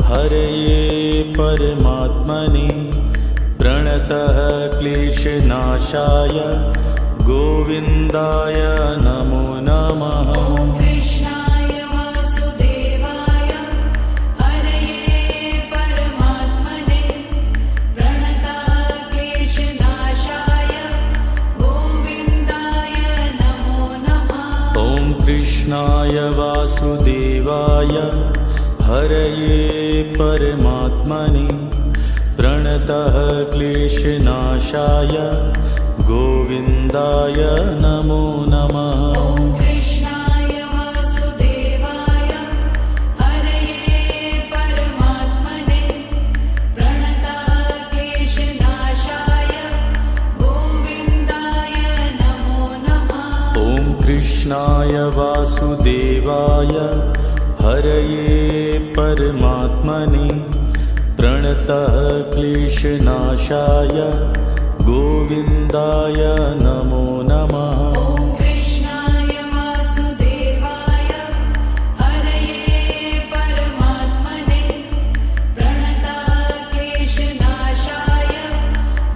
हरये परमात्मने प्रणतः क्लेशनाशाय गोविन्दाय नमो नमः। ॐ कृष्णाय वासुदेवाय हरये परमात्मने प्रणतक्लेशनाशाय गोविन्दाय नमो नमः। ॐ कृष्णाय वासुदेवाय हरये परमात्मने प्रणतः क्लेशनाशाय गोविन्दाय नमो नमः। ॐ कृष्णाय वासुदेवाय हरये परमात्मने प्रणतक्लेशनाशाय गोविन्दाय नमो नमः। ॐ कृष्णाय वासुदेवाय हरये परमात्मने प्रणतः क्लेशनाशाय गोविन्दाय नमो नमः। ॐ कृष्णाय वासुदेवाय हरये परमात्मने प्रणतक्लेशनाशाय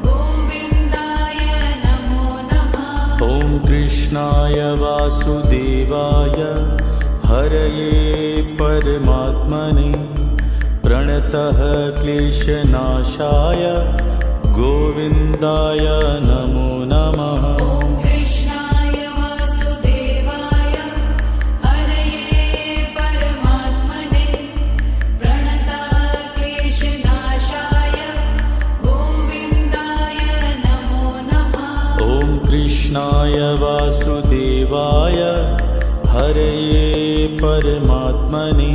गोविन्दाय नमो नमः। ॐ कृष्णाय वासुदेवाय हरये परमात्मने प्रणतः क्लेशनाशाय गोविन्दाय नमो नमः। ॐ कृष्णाय वासुदेवाय हरये परमात्मने प्रणतक्लेशनाशाय गोविन्दाय नमो नमः। ॐ कृष्णाय वासुदेवाय हरये परमात्मने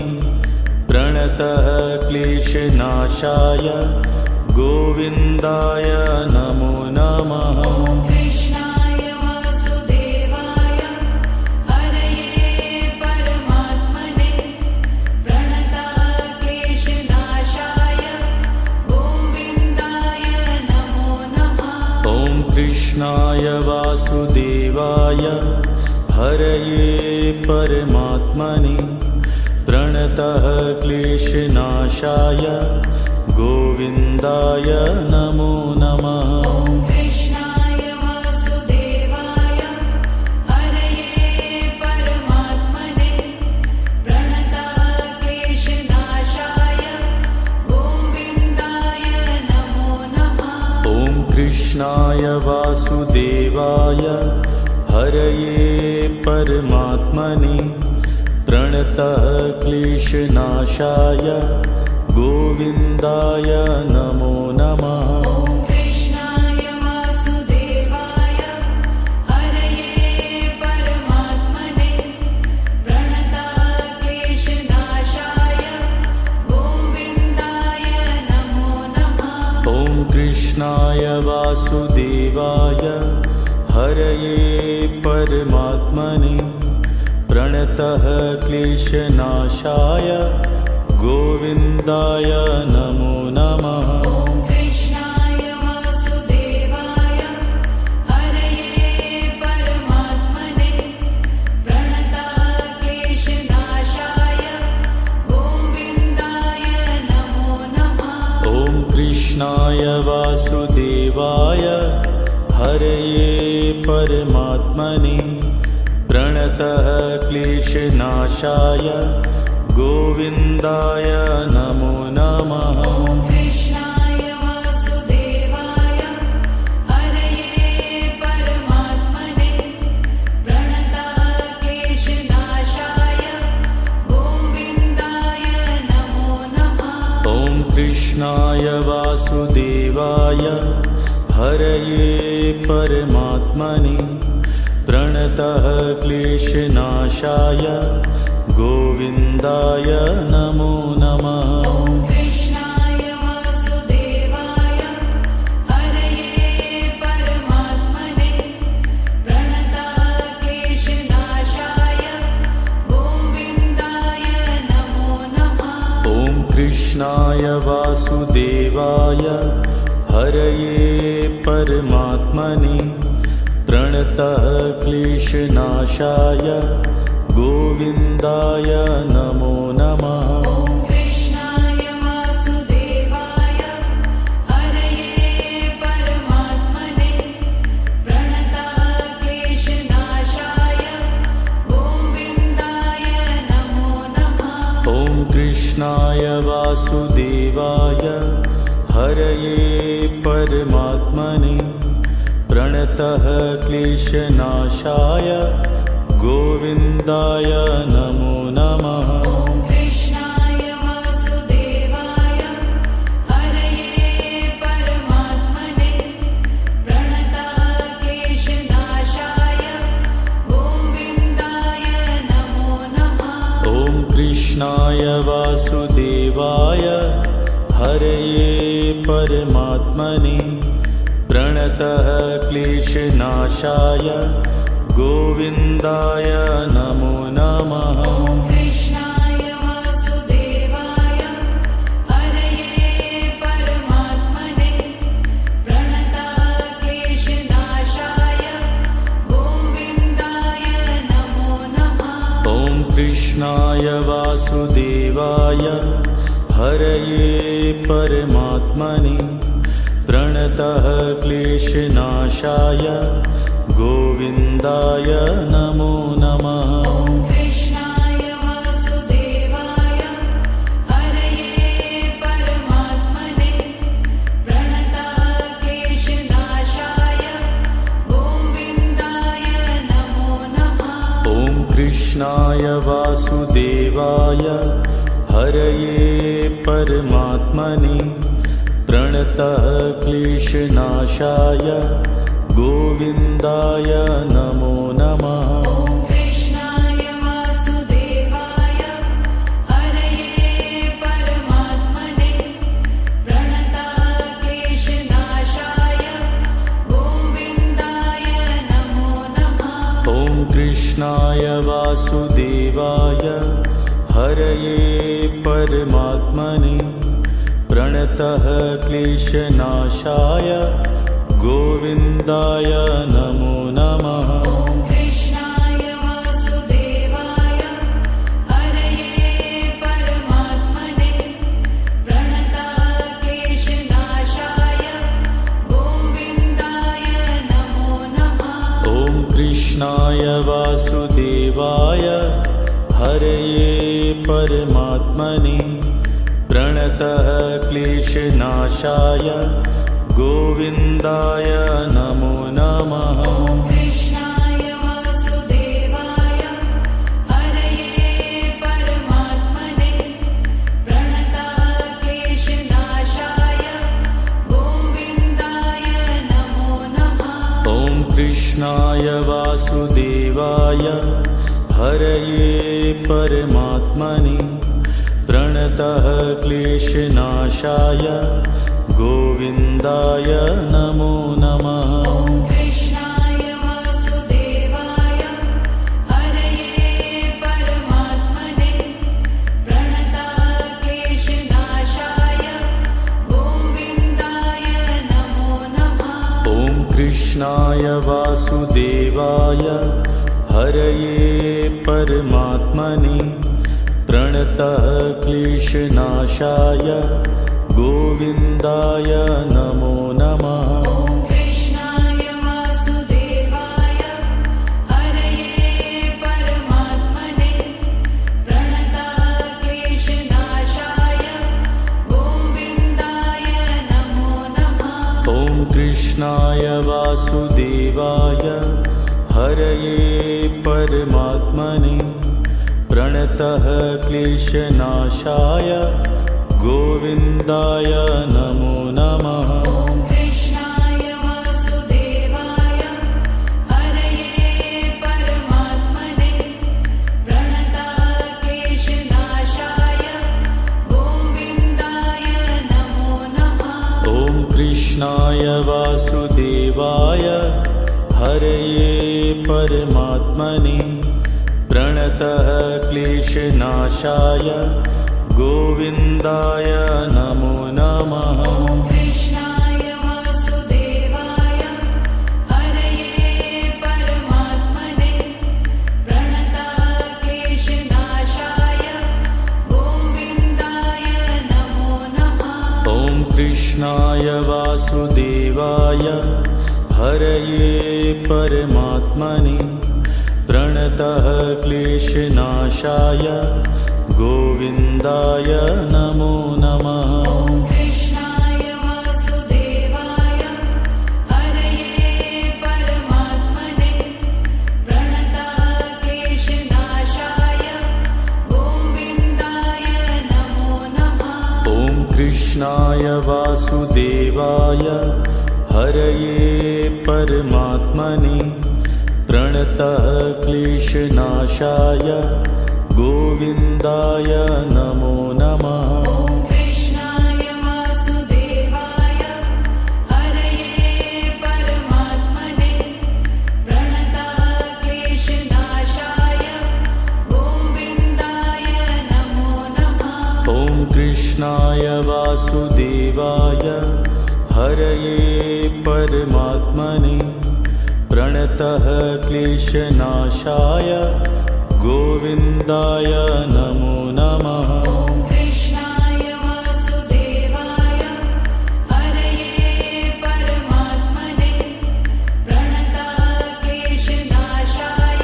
प्रणतः क्लेशनाशाय गोविन्दाय नमो नमः। ॐ कृष्णाय वासुदेवाय हरये परमात्मने प्रणतक्लेशनाशाय गोविन्दाय नमो नमः। ॐ कृष्णाय वासुदेवाय हरये परमात्मने प्रणतः क्लेशनाशाय गोविन्दाय नमो नमः। ॐ कृष्णाय वासुदेवाय हरये परमात्मने प्रणतक्लेशनाशाय गोविन्दाय नमो नमः। ॐ कृष्णाय वासुदेवाय हरये परमात्मने प्रणतः क्लेशनाशाय गोविन्दाय नमो नमः। ॐ कृष्णाय वासुदेवाय हरये परमात्मने कृष्णाय वासुदेवाय हरये परमात्मने प्रणतः क्लेशनाशाय गोविन्दाय नमो नमः। ॐ कृष्णाय वासुदेवाय हरये परमात्मने प्रणताः क्लेशनाशाय गोविन्दाय नमो नमः। ॐ कृष्णाय वासुदेवाय हरये परमात्मने प्रणतः क्लेशनाशाय गोविन्दाय नमो नमः। ॐ कृष्णाय वासुदेवाय हरये परमात्मने प्रणताः क्लेशनाशाय गोविन्दाय नमो नमः। ॐ कृष्णाय वासुदेवाय हरये परमात्मने प्रणतः क्लेशनाशाय गोविन्दाय नमो नमः। ॐ कृष्णाय वासुदेवाय हरये परमात्मने प्रणताः क्लेशनाशाय गोविन्दाय नमो नमः। ॐ कृष्णाय वासुदेवाय हरये परमात्मने प्रणतः क्लेशनाशाय गोविन्दाय नमो नमः। ॐ कृष्णाय वासुदेवाय हरये परमात्मने प्रणताः क्लेशनाशाय गोविन्दाय नमो नमः। ॐ कृष्णाय वासुदेवाय हरये परमात्मने प्रणतः क्लेशनाशाय गोविन्दाय नमो नमः। ॐ कृष्णाय वासुदेवाय हरये परमात्मने प्रणताः क्लेशनाशाय गोविन्दाय नमो नमः। ॐ कृष्णाय वासुदेवाय हरये परमात्मने प्रणतः क्लेशनाशाय गोविन्दाय नमो नमः। ॐ कृष्णाय वासुदेवाय हरये परमात्मने प्रणताः क्लेशनाशाय गोविन्दाय नमो नमः। ॐ कृष्णाय वासुदेवाय हरये परमात्मने प्रणतः क्लेशनाशाय गोविन्दाय नमो नमः। ॐ कृष्णाय वासुदेवाय हरये परमात्मने प्रणताः क्लेशनाशाय गोविन्दाय नमो नमः। ॐ कृष्णाय वासुदेवाय हरये परमात्मने प्रणतः क्लेशनाशाय गोविन्दाय नमो नमः। ॐ कृष्णाय वासुदेवाय हरये परमात्मने प्रणताः क्लेशनाशाय गोविन्दाय नमो नमः। ॐ कृष्णाय वासुदेवाय हरये परमात्मने प्रणतः क्लेशनाशाय गोविन्दाय नमो नमः। ॐ कृष्णाय वासुदेवाय हरये परमात्मने प्रणताः क्लेशनाशाय गोविन्दाय नमो नमः। ॐ कृष्णाय वासुदेवाय हरये परमात्मने प्रणतः क्लेशनाशाय गोविन्दाय नमो नमः। ॐ कृष्णाय वासुदेवाय हरये परमात्मने प्रणताः क्लेशनाशाय गोविन्दाय नमो नमः। ॐ कृष्णाय वासुदेवाय हरये परमात्मने प्रणतः क्लेशनाशाय गोविन्दाय नमो नमः। ॐ कृष्णाय वासुदेवाय हरये परमात्मने प्रणताक्लेशनाशाय गोविन्दाय नमो नमः। ॐ कृष्णाय वासुदेवाय हरये परमात्मने प्रणतः क्लेशनाशाय गोविन्दाय नमो नमः। ॐ कृष्णाय वासुदेवाय हरये परमात्मने प्रणताक्लेशनाशाय गोविन्दाय नमो नमः। ॐ कृष्णाय वासुदेवाय हरये परमात्मने प्रणतः क्लेशनाशाय गोविन्दाय नमो नमः। ॐ कृष्णाय वासुदेवाय हरये परमात्मने प्रणताक्लेशनाशाय गोविन्दाय नमो नमः। ॐ कृष्णाय वासुदेवाय हरये परमात्मने प्रणतः क्लेशनाशाय गोविन्दाय नमो नमः। ॐ कृष्णाय वासुदेवाय हरये परमात्मने प्रणताक्लेशनाशाय गोविन्दाय नमो नमः। ॐ कृष्णाय वासुदेवाय हरये परमात्मने प्रणतः क्लेशनाशाय गोविन्दाय नमो नमः। ॐ कृष्णाय वासुदेवाय हरये परमात्मने प्रणताक्लेशनाशाय गोविन्दाय नमो नमः। ॐ कृष्णाय वासुदेवाय हरये परमात्मने प्रणतः क्लेशनाशाय गोविन्दाय नमो नमः। ॐ कृष्णाय वासुदेवाय हरये परमात्मने प्रणताक्लेशनाशाय गोविन्दाय नमो नमः। ॐ कृष्णाय वासुदेवाय हरये परमात्मने प्रणतः क्लेशनाशाय गोविन्दाय नमो नमः। ॐ कृष्णाय वासुदेवाय हरये परमात्मने प्रणताक्लेशनाशाय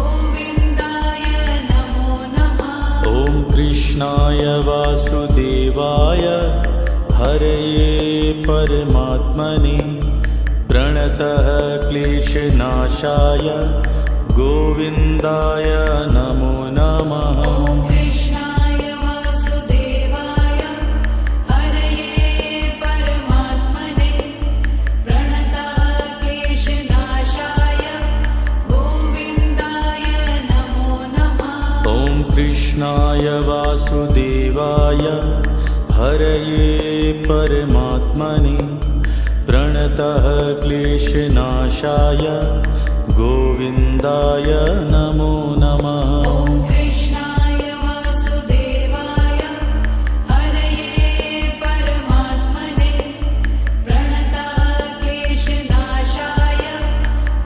गोविन्दाय नमो नमः। ॐ कृष्णाय वासुदेवाय हरये परमात्मने प्रणतः क्लेशनाशाय गोविन्दाय नमो नमः। ॐ कृष्णाय वासुदेवाय हरये परमात्मने प्रणताक्लेशनाशाय गोविन्दाय नमो नमः। ॐ कृष्णाय वासुदेवाय हरये परमात्मने प्रणतः क्लेशनाशाय गोविन्दाय नमो नमः। ॐ कृष्णाय वासुदेवाय हरये परमात्मने प्रणताक्लेशनाशाय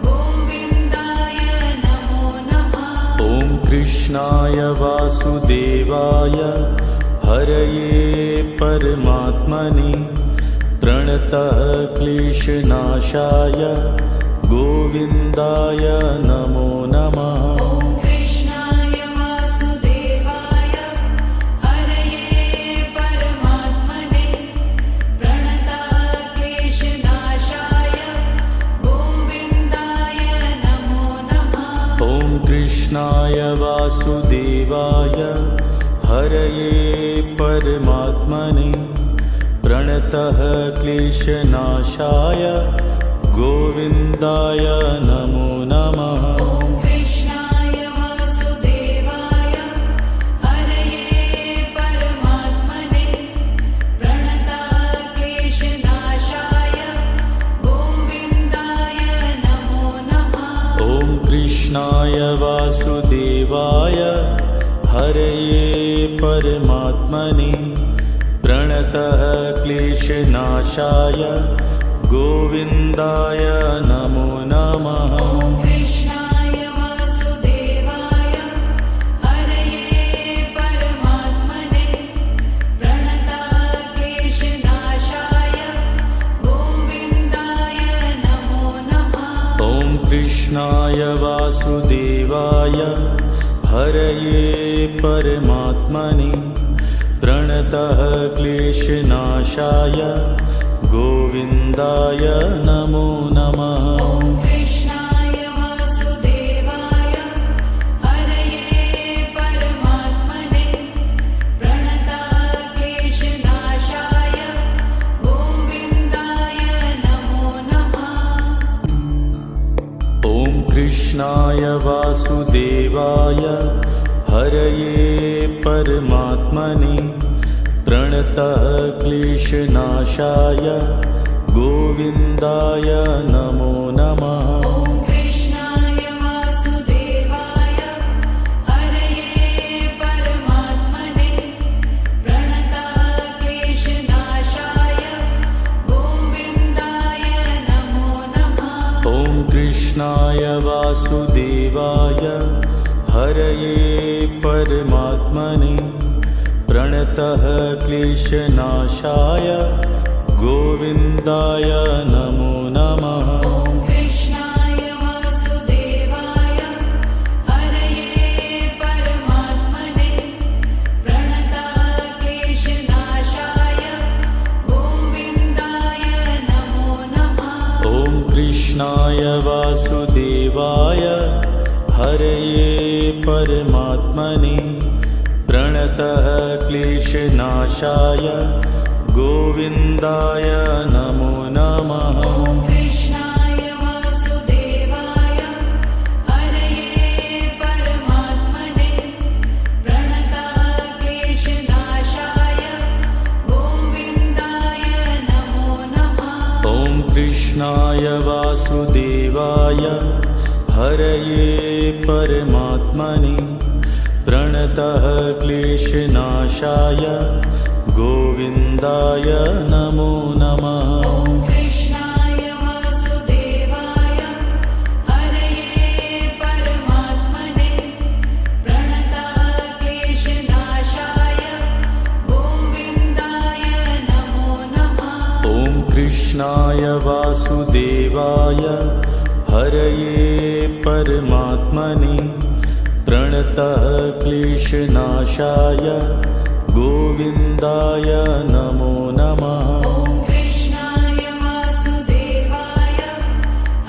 गोविन्दाय नमो नमः। ॐ कृष्णाय वासुदेवाय हरये परमात्मने प्रणतः क्लेशनाशाय गोविन्दाय नमो नमः। ॐ कृष्णाय वासुदेवाय हरये परमात्मने प्रणताक्लेशनाशाय गोविन्दाय नमो नमः। ॐ कृष्णाय वासुदेवाय हरये परमात्मने प्रणतः क्लेशनाशाय गोविन्दाय नमो नमः। ॐ कृष्णाय वासुदेवाय हरये परमात्मने प्रणताक्लेशनाशाय परमात्मने प्रणतः क्लेशनाशाय गोविन्दाय नमो नमः। ॐ कृष्णाय वासुदेवाय हरये परमात्मने प्रणतः क्लेशनाशाय गोविन्दाय नमो नमः। ॐ कृष्णाय वासुदेवाय हरये परमात्मने प्रणतः क्लेशनाशाय गोविन्दाय नमो नमः। ॐ कृष्णाय वासुदेवाय हरये परमात्मने प्रणतः क्लेशनाशाय गोविन्दाय नमो नमः। ॐ कृष्णाय वासुदेवाय हरये परमात्मने प्रणतः क्लेशनाशाय गोविन्दाय नमो नमः। ॐ कृष्णाय वासुदेवाय हरये परमात्मने प्रणतः क्लेशनाशाय गोविन्दाय नमो नमः। ॐ कृष्णाय वासुदेवाय हरये परमात्मने प्रणतः क्लेशनाशाय गोविन्दाय नमो नमः। ॐ कृष्णाय वासुदेवाय हरये परमात्मने प्रणतः क्लेशनाशाय गोविन्दाय नमो नमः। ॐ कृष्णाय वासुदेवाय हरये परमात्मने प्रणतः क्लेशनाशाय गोविन्दाय नमो नमः। ॐ कृष्णाय वासुदेवाय हरये परमात्मने प्रणतः क्लेशनाशाय गोविन्दाय नमो नमः। ॐ कृष्णाय वासुदेवाय हरये परमात्मने प्रणतः क्लेशनाशाय गोविन्दाय नमो नमः। ॐ कृष्णाय वासुदेवाय हरये परमात्मने प्रणतः क्लेशनाशाय गोविन्दाय नमो नमः। ॐ कृष्णाय वासुदेवाय हरये परमात्मने प्रणतः क्लेशनाशाय गोविन्दाय नमो नमः। ॐ कृष्णाय वासुदेवाय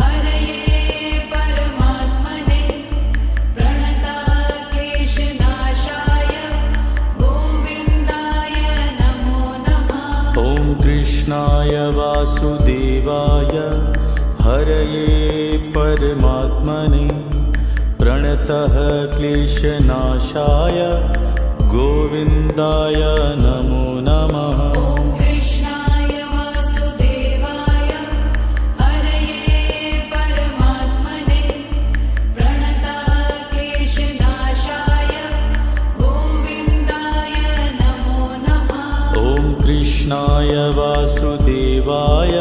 हरये परमात्मने प्रणतः क्लेशनाशाय गोविन्दाय नमो नमः। ॐ कृष्णाय वासुदेवाय हरये परमात्मने प्रणतः क्लेशनाशाय गोविन्दाय नमो नमः। ॐ कृष्णाय वासुदेवाय हरये परमात्मने प्रणतः क्लेशनाशाय गोविन्दाय नमो नमः। ॐ कृष्णाय वासुदेवाय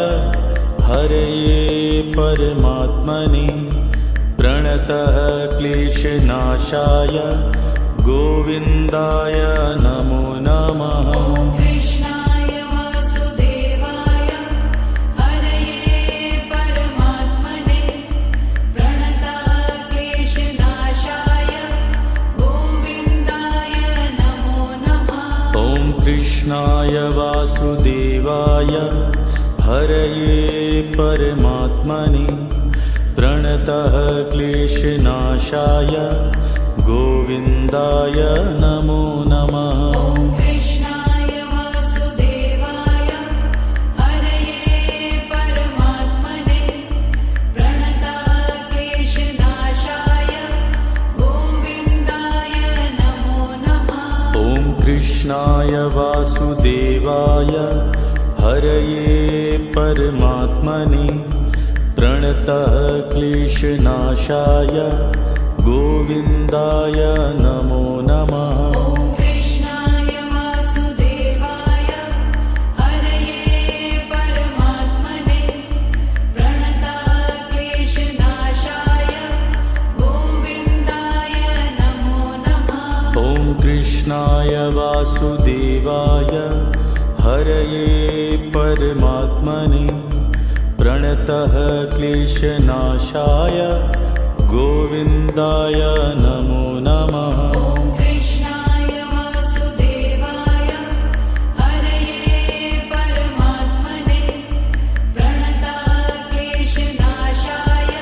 हरये परमात्मने प्रणतः क्लेशनाशाय गोविन्दाय नमो नमः। ॐ कृष्णाय वासुदेवाय हरये परमात्मने प्रणतः क्लेशनाशाय गोविन्दाय नमो नमः। ॐ कृष्णाय वासुदेवाय हरये परमात्मने प्रणतः क्लेशनाशाय गोविन्दाय नमो नमः। ॐ कृष्णाय वासुदेवाय हरये परमात्मने प्रणतः क्लेशनाशाय गोविन्दाय नमो नमः। ॐ कृष्णाय वासुदेवाय हरये परमात्मने प्रणतः क्लेशनाशाय गोविन्दाय नमो नमः। ॐ कृष्णाय वासुदेवाय हरये परमात्मने प्रणतः क्लेशनाशाय गोविन्दाय नमो नमः। ॐ कृष्णाय वासुदेवाय हरये परमात्मने प्रणतः क्लेशनाशाय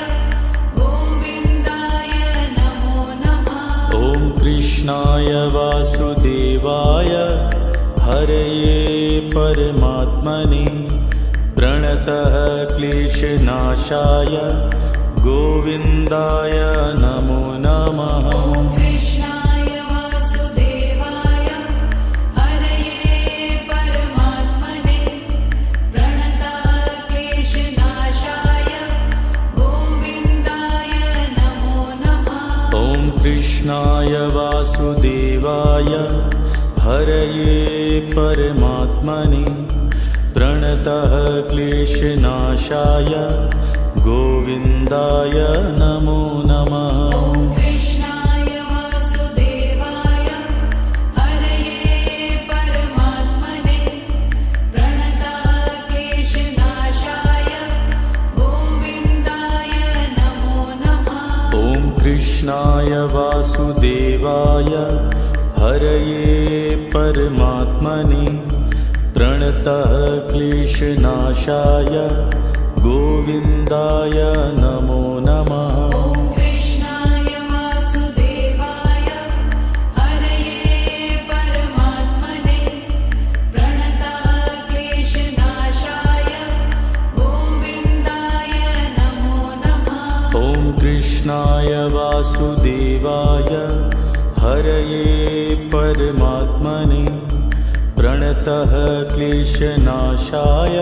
गोविन्दाय नमो नमः। ॐ कृष्णाय वासुदेवाय हरये परमात्मने प्रणतः क्लेशनाशाय गोविन्दाय नमो नमः। ॐ कृष्णाय वासुदेवाय हरये परमात्मने प्रणतः क्लेशनाशाय गोविन्दाय नमो नमः। ॐ कृष्णाय वासुदेवाय हरये परमात्मने प्रणतः क्लेशनाशाय गोविन्दाय नमो नमः। ॐ कृष्णाय वासुदेवाय हरये परमात्मने प्रणतः क्लेशनाशाय गोविन्दाय नमो नमः। ॐ कृष्णाय वासुदेवाय हरये परमात्मने प्रणतः क्लेशनाशाय गोविन्दाय नमो नमः। ॐ कृष्णाय वासुदेवाय हरये परमात्मने प्रणतः क्लेशनाशाय गोविन्दाय नमो नमः। ॐ कृष्णाय वासुदेवाय हरये परमात्मने प्रणतः क्लेशनाशाय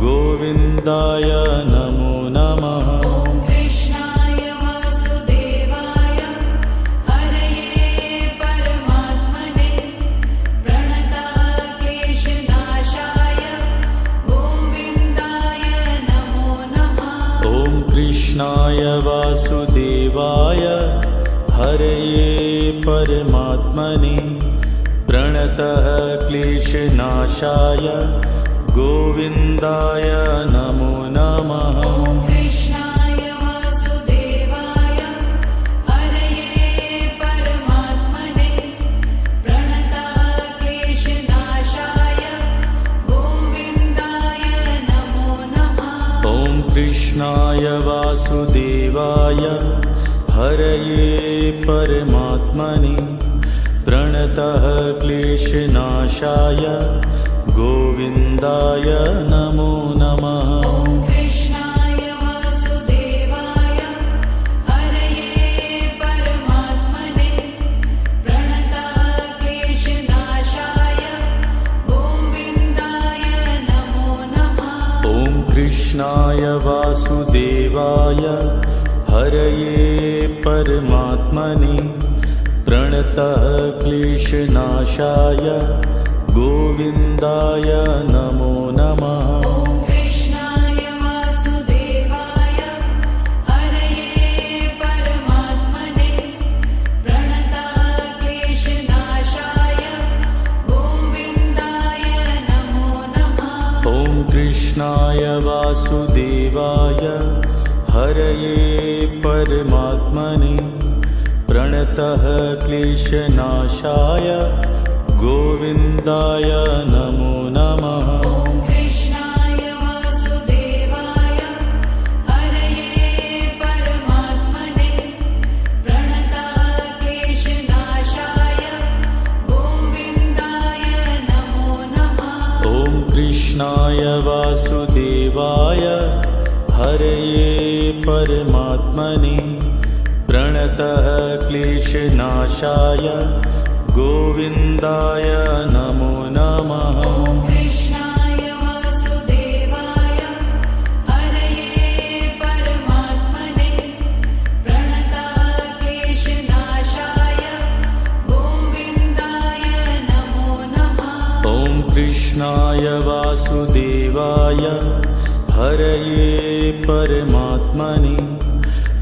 गोविन्दाय नमो नमः। ॐ कृष्णाय वासुदेवाय हरये परमात्मने प्रणतः क्लेशनाशाय गोविन्दाय नमो नमः। ॐ कृष्णाय वासुदेवाय हरये परमात्मने प्रणतः क्लेशनाशाय गोविन्दाय नमो नमः। ॐ कृष्णाय वासुदेवाय हरये परमात्मने प्रणतः क्लेशनाशाय गोविन्दाय नमो नमः। ॐ कृष्णाय वासुदेवाय हरये परमात्मने प्रणतः क्लेशनाशाय गोविन्दाय नमो नमः। ॐ कृष्णाय वासुदेवाय हरये परमात्मने प्रणतः क्लेशनाशाय गोविन्दाय नमो नमः। ॐ कृष्णाय वासुदेवाय हरये परमात्मने प्रणतः क्लेशनाशाय गोविन्दाय नमो नमः। ॐ कृष्णाय वासुदेवाय हरये परमात्मने प्रणतः क्लेशनाशाय गोविन्दाय नमो नमः। ॐ कृष्णाय वासुदेवाय हरये परमात्मने प्रणतः क्लेशनाशाय गोविन्दाय नमो नमः। ॐ कृष्णाय वासुदेवाय हरये परमात्मने प्रणतः क्लेशनाशाय गोविन्दाय नमो नमः। ॐ कृष्णाय वासुदेवाय हरये परमात्मने प्रणतः क्लेशनाशाय गोविन्दाय नमो नमः। ॐ कृष्णाय वासुदेवाय हरये परमात्मने प्रणतः क्लेशनाशाय गोविन्दाय नमो नमः। ॐ कृष्णाय वासुदेवाय हरये परमात्मने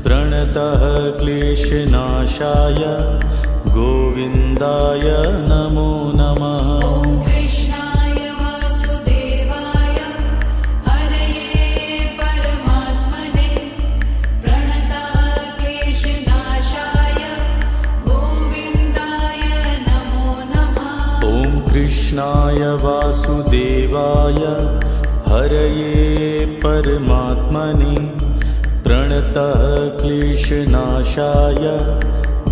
प्रणतः क्लेशनाशाय गोविन्दाय नमो नमः। ॐ कृष्णाय वासुदेवाय हरये परमात्मने प्रणतक्लेशनाशाय गोविन्दाय नमो नमः। ॐ कृष्णाय वासुदेवाय हरये परमात्मने प्रणतः क्लेशनाशाय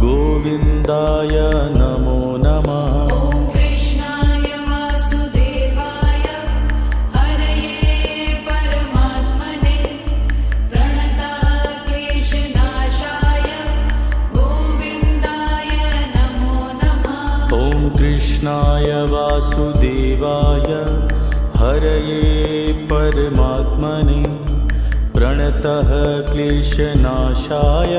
गोविन्दाय नमो नमः। ॐ कृष्णाय वासुदेवाय हरये परमात्मने प्रणतक्लेशनाशाय गोविन्दाय नमो नमः। ॐ कृष्णाय वासुदेवाय हरये परमात्मने प्रणतः क्लेशनाशाय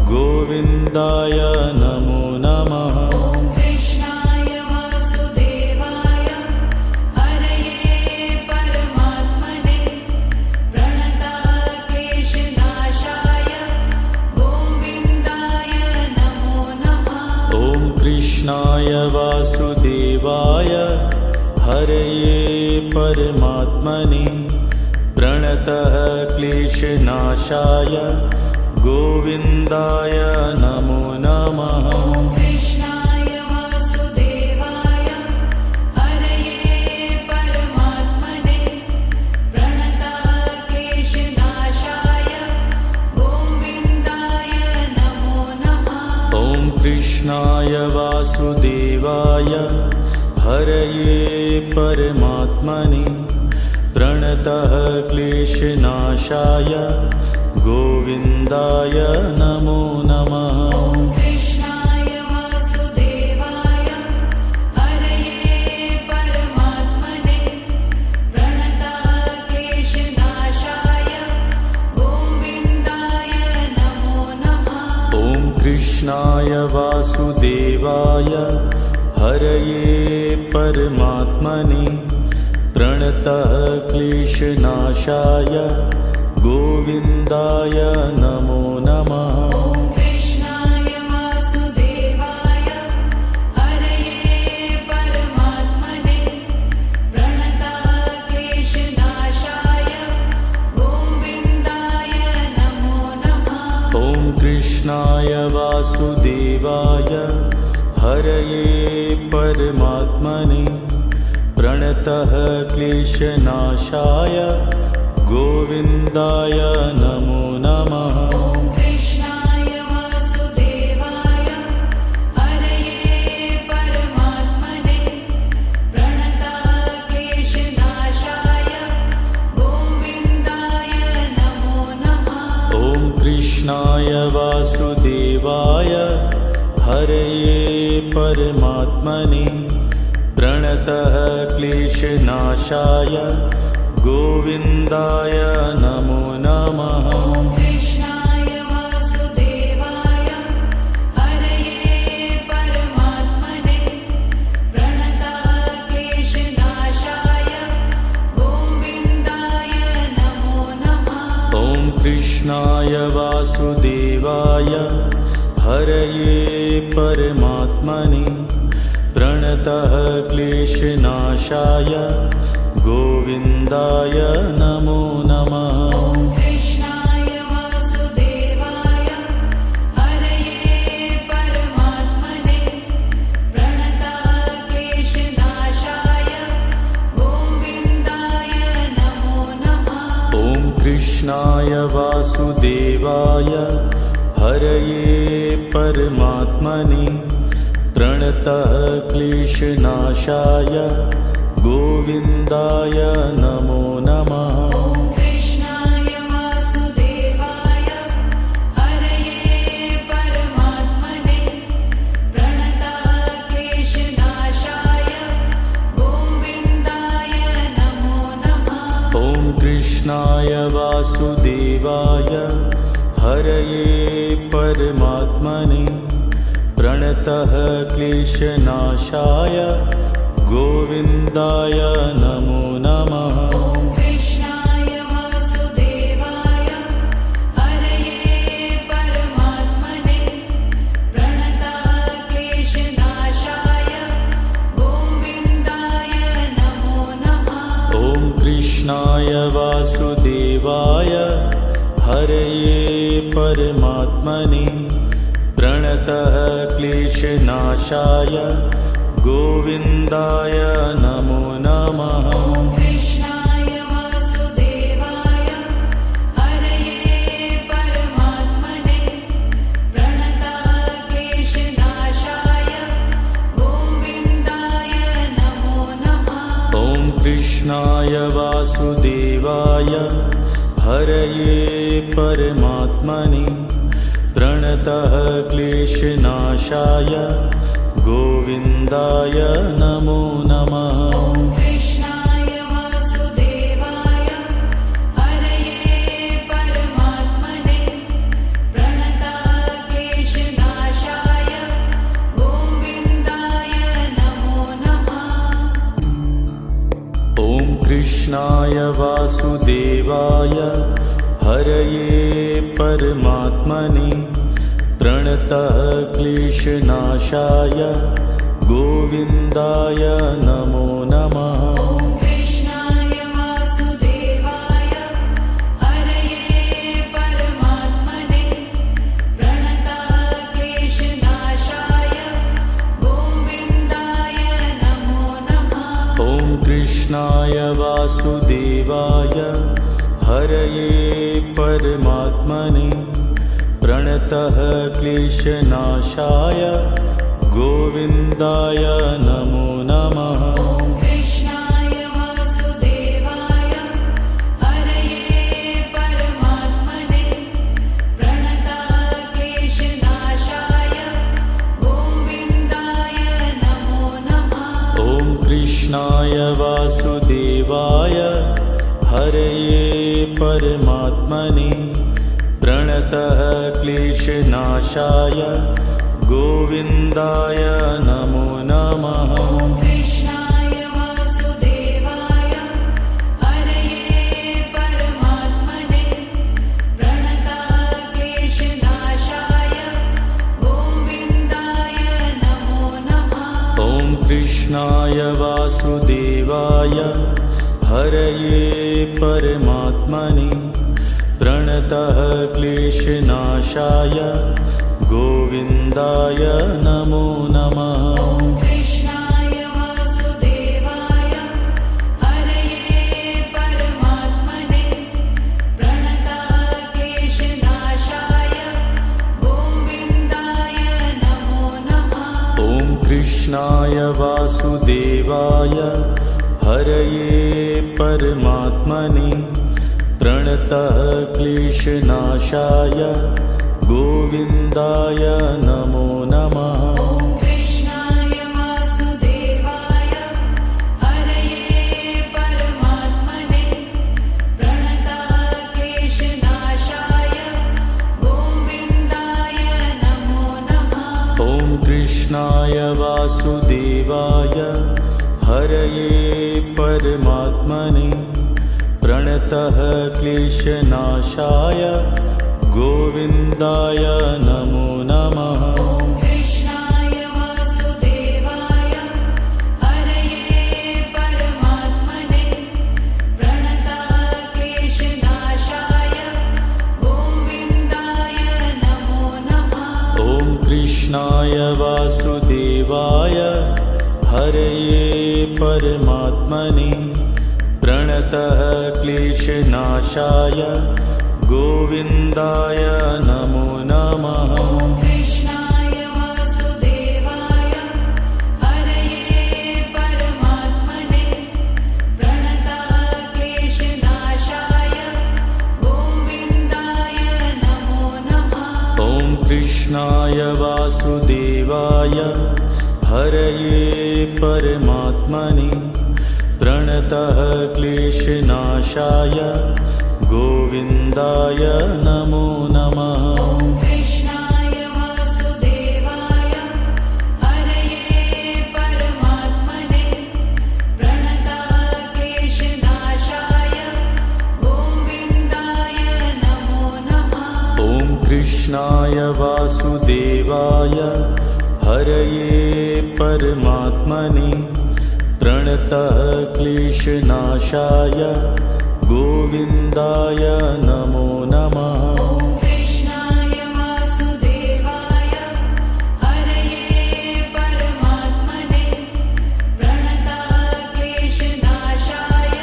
गोविन्दाय नमो नमः। ॐ कृष्णाय वासुदेवाय हरये परमात्मने प्रणतक्लेशनाशाय गोविन्दाय नमो नमः। ॐ कृष्णाय वासुदेवाय हरये परमात्मने प्रणतः क्लेशनाशाय गोविन्दाय नमो नमः। ॐ कृष्णाय वासुदेवाय हरये परमात्मने प्रणतक्लेशनाशाय गोविन्दाय नमो नमः। ॐ कृष्णाय वासुदेवाय हरये परमात्मने प्रणतः क्लेशनाशाय गोविन्दाय नमो नमः। ॐ कृष्णाय वासुदेवाय हरये परमात्मने प्रणतक्लेशनाशाय गोविन्दाय नमो नमः। ॐ कृष्णाय वासुदेवाय हरये परमात्मने प्रणतः क्लेशनाशाय गोविन्दाय नमो नमः। ॐ कृष्णाय वासुदेवाय हरये परमात्मने प्रणतक्लेशनाशाय गोविन्दाय नमो नमः। ॐ कृष्णाय वासुदेवाय हरये परमात्मने प्रणतः क्लेशनाशाय गोविन्दाय नमो नमः। ॐ कृष्णाय वासुदेवाय हरये परमात्मने प्रणतक्लेशनाशाय गोविन्दाय नमो नमः। ॐ कृष्णाय वासुदेवाय हरये परमात्मने प्रणतः क्लेशनाशाय गोविन्दाय नमो नमः। ॐ कृष्णाय वासुदेवाय हरये परमात्मने प्रणतक्लेशनाशाय गोविन्दाय नमो नमः। ॐ कृष्णाय वासुदेवाय हरये परमात्मने प्रणतः क्लेशनाशाय गोविन्दाय नमो नमः। ॐ कृष्णाय वासुदेवाय हरये परमात्मने प्रणतक्लेशनाशाय गोविन्दाय नमो नमः। ॐ कृष्णाय वासुदेवाय हरये परमात्मने प्रणतः क्लेशनाशाय गोविन्दाय नमो नमः। ॐ कृष्णाय वासुदेवाय हरये परमात्मने प्रणतक्लेशनाशाय गोविन्दाय नमो नमः। ॐ कृष्णाय वासुदेवाय हरये परमात्मने प्रणतः क्लेशनाशाय गोविन्दाय नमो नमः। ॐ कृष्णाय वासुदेवाय हरये परमात्मने प्रणतक्लेशनाशाय कृष्णाय वासुदेवाय हरये परमात्मने प्रणतः क्लेशनाशाय गोविन्दाय नमो नमः। ॐ कृष्णाय वासुदेवाय हरये परमात्मने प्रणतः क्लेशनाशाय गोविन्दाय नमो नमः। ॐ कृष्णाय वासुदेवाय हरये परमात्मने प्रणतः क्लेशनाशाय गोविन्दाय नमो नमः। ॐ कृष्णाय वासुदेवाय हरये परमात्मने प्रणतः क्लेशनाशाय गोविन्दाय नमो नमः। ॐ कृष्णाय वासुदेवाय हरये परमात्मने प्रणतः क्लेशनाशाय गोविन्दाय नमो नमः। ॐ कृष्णाय वासुदेवाय हरये परमात्मने प्रणतः क्लेशनाशाय गोविन्दाय नमो नमः। ॐ कृष्णाय वासुदेवाय हरये परमात्मने प्रणतः क्लेशनाशाय गोविन्दाय नमो नमः। ॐ कृष्णाय वासुदेवाय हरये परमात्मने प्रणतः क्लेशनाशाय गोविन्दाय नमो नमः। ॐ कृष्णाय वासुदेवाय हरये परमात्मने प्रणतः क्लेशनाशाय गोविन्दाय नमो नमः। ॐ कृष्णाय वासुदेवाय हरये परमात्मने प्रणतः क्लेशनाशाय गोविन्दाय नमो नमः। ॐ कृष्णाय वासुदेवाय हरये परमात्मने प्रणतः क्लेशनाशाय गोविन्दाय नमो नमः। ॐ कृष्णाय वासुदेवाय हरये परमात्मने प्रणतः क्लेशनाशाय गोविन्दाय नमो नमः। ॐ कृष्णाय वासुदेवाय हरये परमात्मने प्रणतः क्लेशनाशाय गोविन्दाय नमो नमः। ॐ कृष्णाय वासुदेवाय हरये परमात्मने प्रणतः क्लेशनाशाय गोविन्दाय नमो नमः। ॐ कृष्णाय वासुदेवाय हरये परमात्मने प्रणतः क्लेशनाशाय गोविन्दाय नमो नमः। ॐ कृष्णाय वासुदेवाय हरये परमात्मने प्रणतः क्लेशनाशाय गोविन्दाय नमो नमः। ॐ कृष्णाय वासुदेवाय हरये परमात्मने प्रणतः क्लेशनाशाय गोविन्दाय नमो नमः। ॐ कृष्णाय वासुदेवाय हरये परमात्मने प्रणतः क्लेशनाशाय गोविन्दाय नमो नमः। ॐ कृष्णाय वासुदेवाय हरये परमात्मने प्रणतः क्लेशनाशाय गोविन्दाय नमो नमः। ॐ कृष्णाय वासुदेवाय हरये परमात्मने प्रणतः क्लेशनाशाय गोविन्दाय नमो नमः। ॐ कृष्णाय वासुदेवाय हरये परमात्मने प्रणतः क्लेशनाशाय गोविन्दाय नमो नमः। ॐ कृष्णाय वासुदेवाय हरये परमात्मने प्रणतः क्लेशनाशाय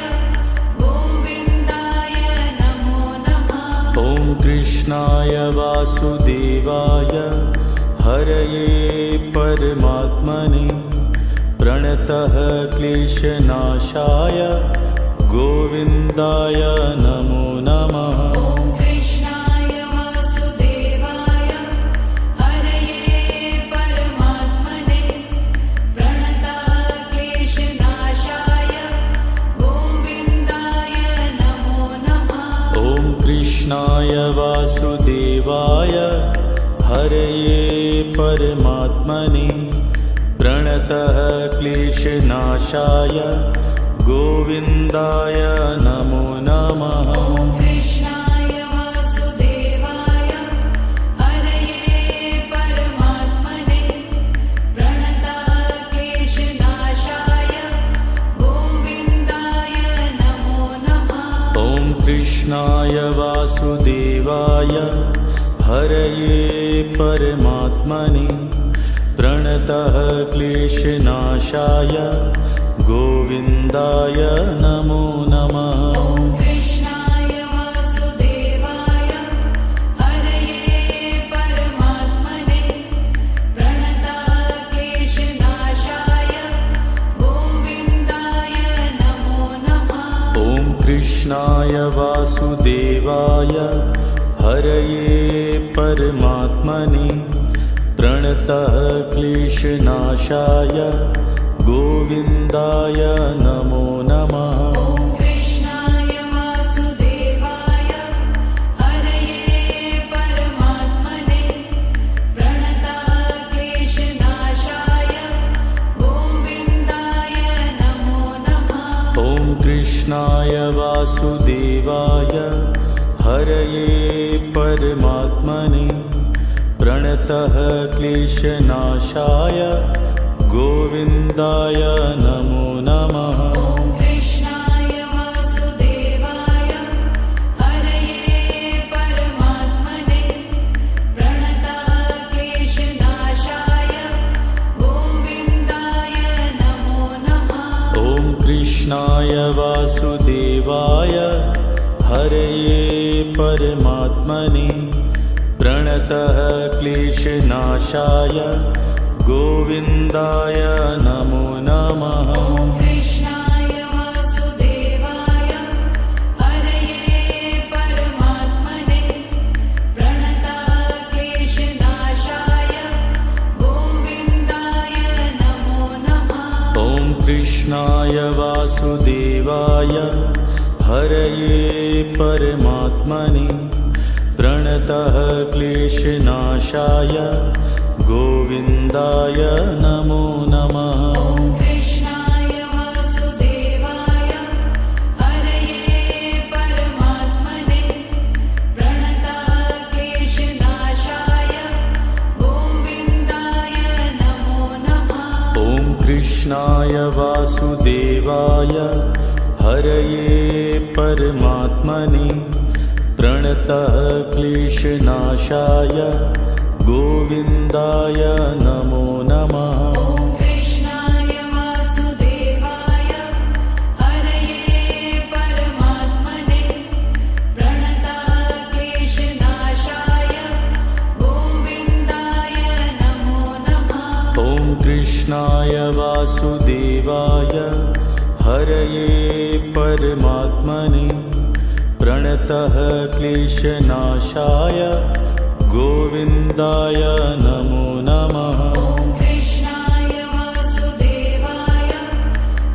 गोविन्दाय नमो नमः। ॐ कृष्णाय वासुदेवाय हरये परमात्मने प्रणतः क्लेशनाशाय गोविन्दाय नमो नमः। ॐ कृष्णाय वासुदेवाय हरये परमात्मने प्रणतः क्लेशनाशाय गोविन्दाय नमो नमः। ॐ कृष्णाय वासुदेवाय हरये परमात्मने प्रणतः क्लेशनाशाय गोविन्दाय नमो नमः। ॐ कृष्णाय वासुदेवाय हरये परमात्मने प्रणतः क्लेशनाशाय गोविन्दाय नमो नमः। ॐ कृष्णाय वासुदेवाय हरये परमात्मने प्रणतः क्लेशनाशाय गोविन्दाय नमो नमः। ॐ कृष्णाय वासुदेवाय हरये परमात्मने प्रणतः क्लेशनाशाय गोविन्दाय नमो नमः। ॐ कृष्णाय वासुदेवाय हरये परमात्मने प्रणतः क्लेशनाशाय गोविन्दाय नमो नमः। ॐ कृष्णाय वासुदेवाय हरये परमात्मने प्रणतः क्लेशनाशाय गोविन्दाय नमो नमः। ॐ कृष्णाय वासुदेवाय हरये परमात्मने प्रणतः क्लेशनाशाय गोविन्दाय नमो नमः। ॐ कृष्णाय वासुदेवाय हरये परमात्मने प्रणतः क्लेशनाशाय गोविन्दाय नमो नमः। ॐ कृष्णाय वासुदेवाय हरये परमात्मने प्रणतः क्लेशनाशाय गोविन्दाय नमो नमः। ॐ कृष्णाय वासुदेवाय हरये परमात्मने प्रणतः क्लेशनाशाय गोविन्दाय नमो नमः। ॐ कृष्णाय वासुदेवाय हरये परमात्मने प्रणतः क्लेशनाशाय गोविन्दाय नमो नमः। ॐ कृष्णाय वासुदेवाय हरये परमात्मने प्रणतः क्लेशनाशाय गोविन्दाय नमो नमः। ॐ कृष्णाय वासुदेवाय हरये परमात्मने प्रणतः क्लेशनाशाय गोविन्दाय नमो नमः। ॐ कृष्णाय वासुदेवाय हरये परमात्मने प्रणतः क्लेशनाशाय गोविन्दाय नमो नमः। ॐ कृष्णाय वासुदेवाय हरये परमात्मने प्रणतः क्लेशनाशाय गोविन्दाय नमो नमः। ॐ कृष्णाय वासुदेवाय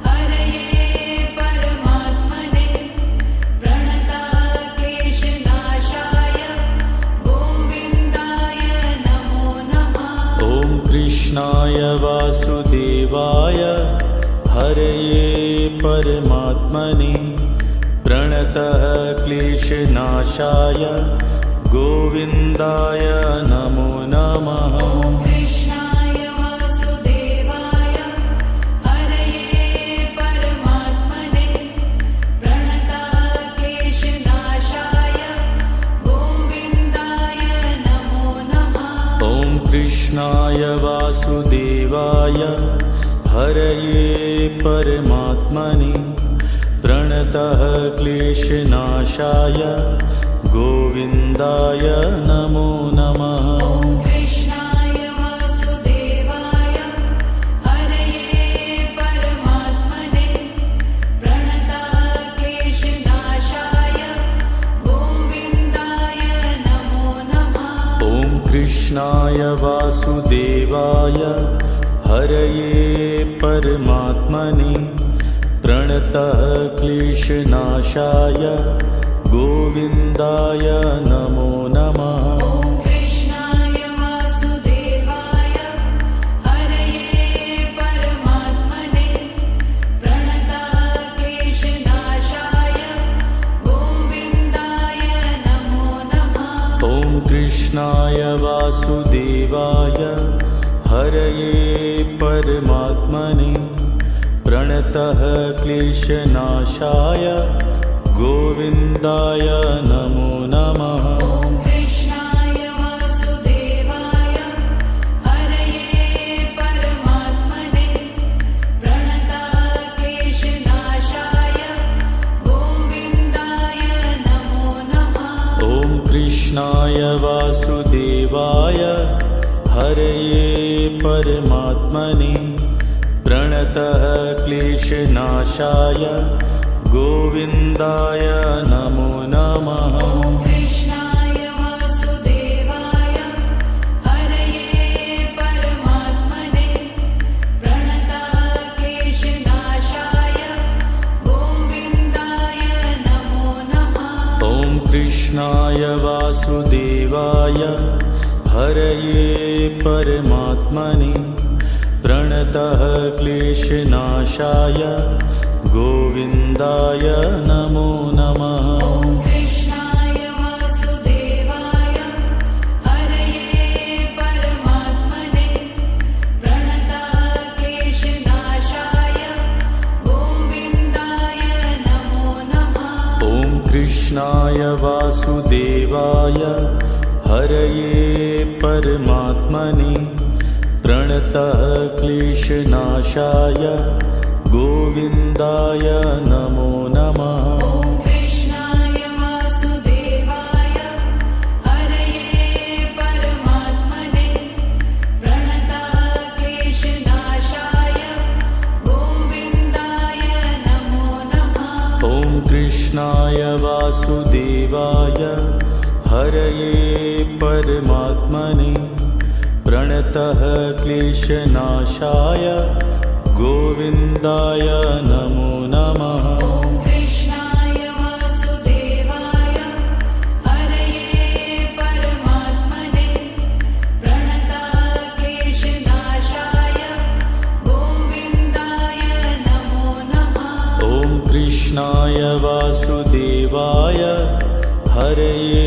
हरये परमात्मने प्रणतः क्लेशनाशाय गोविन्दाय नमो नमः। ॐ कृष्णाय वासुदेवाय हरये परमात्मने प्रणतः क्लेशनाशाय गोविन्दाय नमो नमः। ॐ कृष्णाय वासुदेवाय हरये कृष्णाय वासुदेवाय हरये परमात्मने प्रणतः क्लेशनाशाय गोविन्दाय नमो नमः। ॐ कृष्णाय वासुदेवाय हरये परमात्मने प्रणतः क्लेशनाशाय गोविन्दाय नमो नमः। ॐ कृष्णाय वासुदेवाय हरये परमात्मने प्रणतः क्लेशनाशाय गोविन्दाय नमो नमः। ॐ कृष्णाय वासुदेवाय हरये परमात्मने प्रणतः क्लेशनाशाय गोविन्दाय नमो नमः। ॐ कृष्णाय वासुदेवाय हरये परमात्मने प्रणतः क्लेशनाशाय गोविन्दाय नमो नमः। ॐ कृष्णाय वासुदेवाय हरये परमात्मने प्रणतः क्लेशनाशाय गोविन्दाय नमो नमः। ॐ कृष्णाय वासुदेवाय हरये परमात्मने प्रणतः क्लेशनाशाय गोविन्दाय नमो नमः। ॐ कृष्णाय वासुदेवाय हरये परमात्मने प्रणतः क्लेशनाशाय गोविन्दाय नमो नमः। ॐ कृष्णाय वासुदेवाय हरये परमात्मने प्रणतः क्लेशनाशाय गोविन्दाय नमो नमः। ॐ कृष्णाय वासुदेवाय हरये परमात्मने प्रणतः क्लेशनाशाय गोविन्दाय नमो नमः। ॐ कृष्णाय वासुदेवाय हरये परमात्मने प्रणतः क्लेशनाशाय गोविन्दाय नमो नमः। ॐ कृष्णाय वासुदेवाय हरये परमात्मने प्रणतः क्लेशनाशाय गोविन्दाय नमो नमः। ॐ कृष्णाय वासुदेवाय हरये परमात्मने प्रणतः क्लेशनाशाय गोविन्दाय नमो नमः। ॐ कृष्णाय वासुदेवाय हरये परमात्मने प्रणतः क्लेशनाशाय गोविन्दाय नमो नमः। ॐ कृष्णाय वासुदेवाय हरये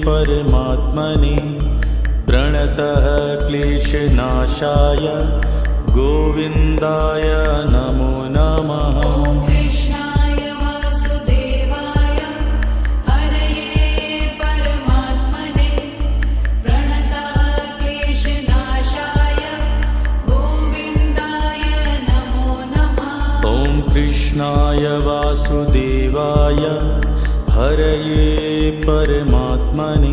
परमात्मने प्रणतः क्लेशनाशाय गोविन्दाय नमो नमः। ॐ कृष्णाय वासुदेवाय हरये परमात्मने प्रणतः क्लेशनाशाय गोविन्दाय नमो नमः। ॐ कृष्णाय वासुदेवाय हरये परमात्मने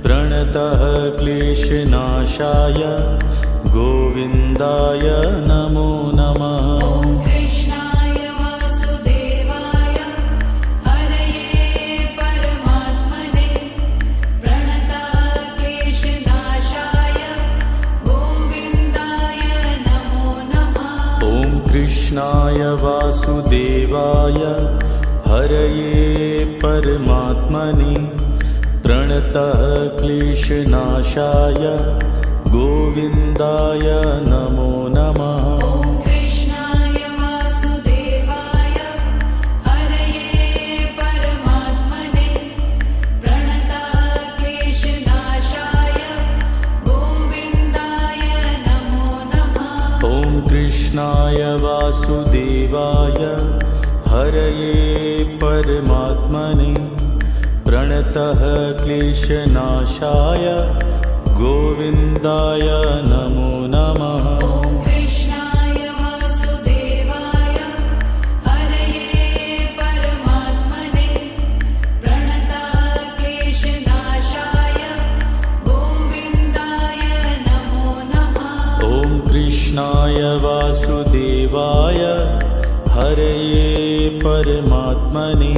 प्रणतः क्लेशनाशाय गोविन्दाय नमो नमः। ॐ कृष्णाय वासुदेवाय हरये परमात्मने प्रणतः क्लेशनाशाय गोविन्दाय नमो नमः। ॐ कृष्णाय वासुदेवाय हरये परमात्मने प्रणतः क्लेशनाशाय गोविन्दाय नमो नमः। ॐ कृष्णाय वासुदेवाय हरये परमात्मने प्रणतः क्लेशनाशाय गोविन्दाय नमो नमः। ॐ कृष्णाय वासुदेवाय हरये परमात्मने प्रणतः क्लेशनाशाय गोविन्दाय नमो नमः ॐ कृष्णाय वासुदेवाय हरये परमात्मने प्रणतक्लेशनाशाय गोविन्दाय नमो नमः ॐ कृष्णाय वासुदेवाय हरये परमात्मने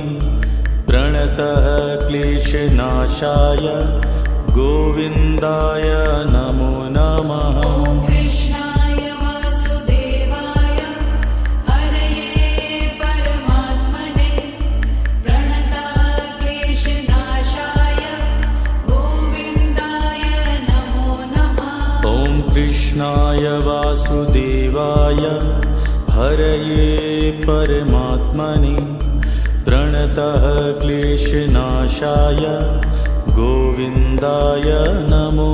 प्रणतः क्लेशनाशाय गोविन्दाय नमो नमः ॐ कृष्णाय वासुदेवाय हरये परमात्मने प्रणतक्लेशनाशाय गोविन्दाय नमो नमः ॐ कृष्णाय वासुदेवाय हरये परमात्मने प्रणतः क्लेशनाशाय गोविन्दाय नमो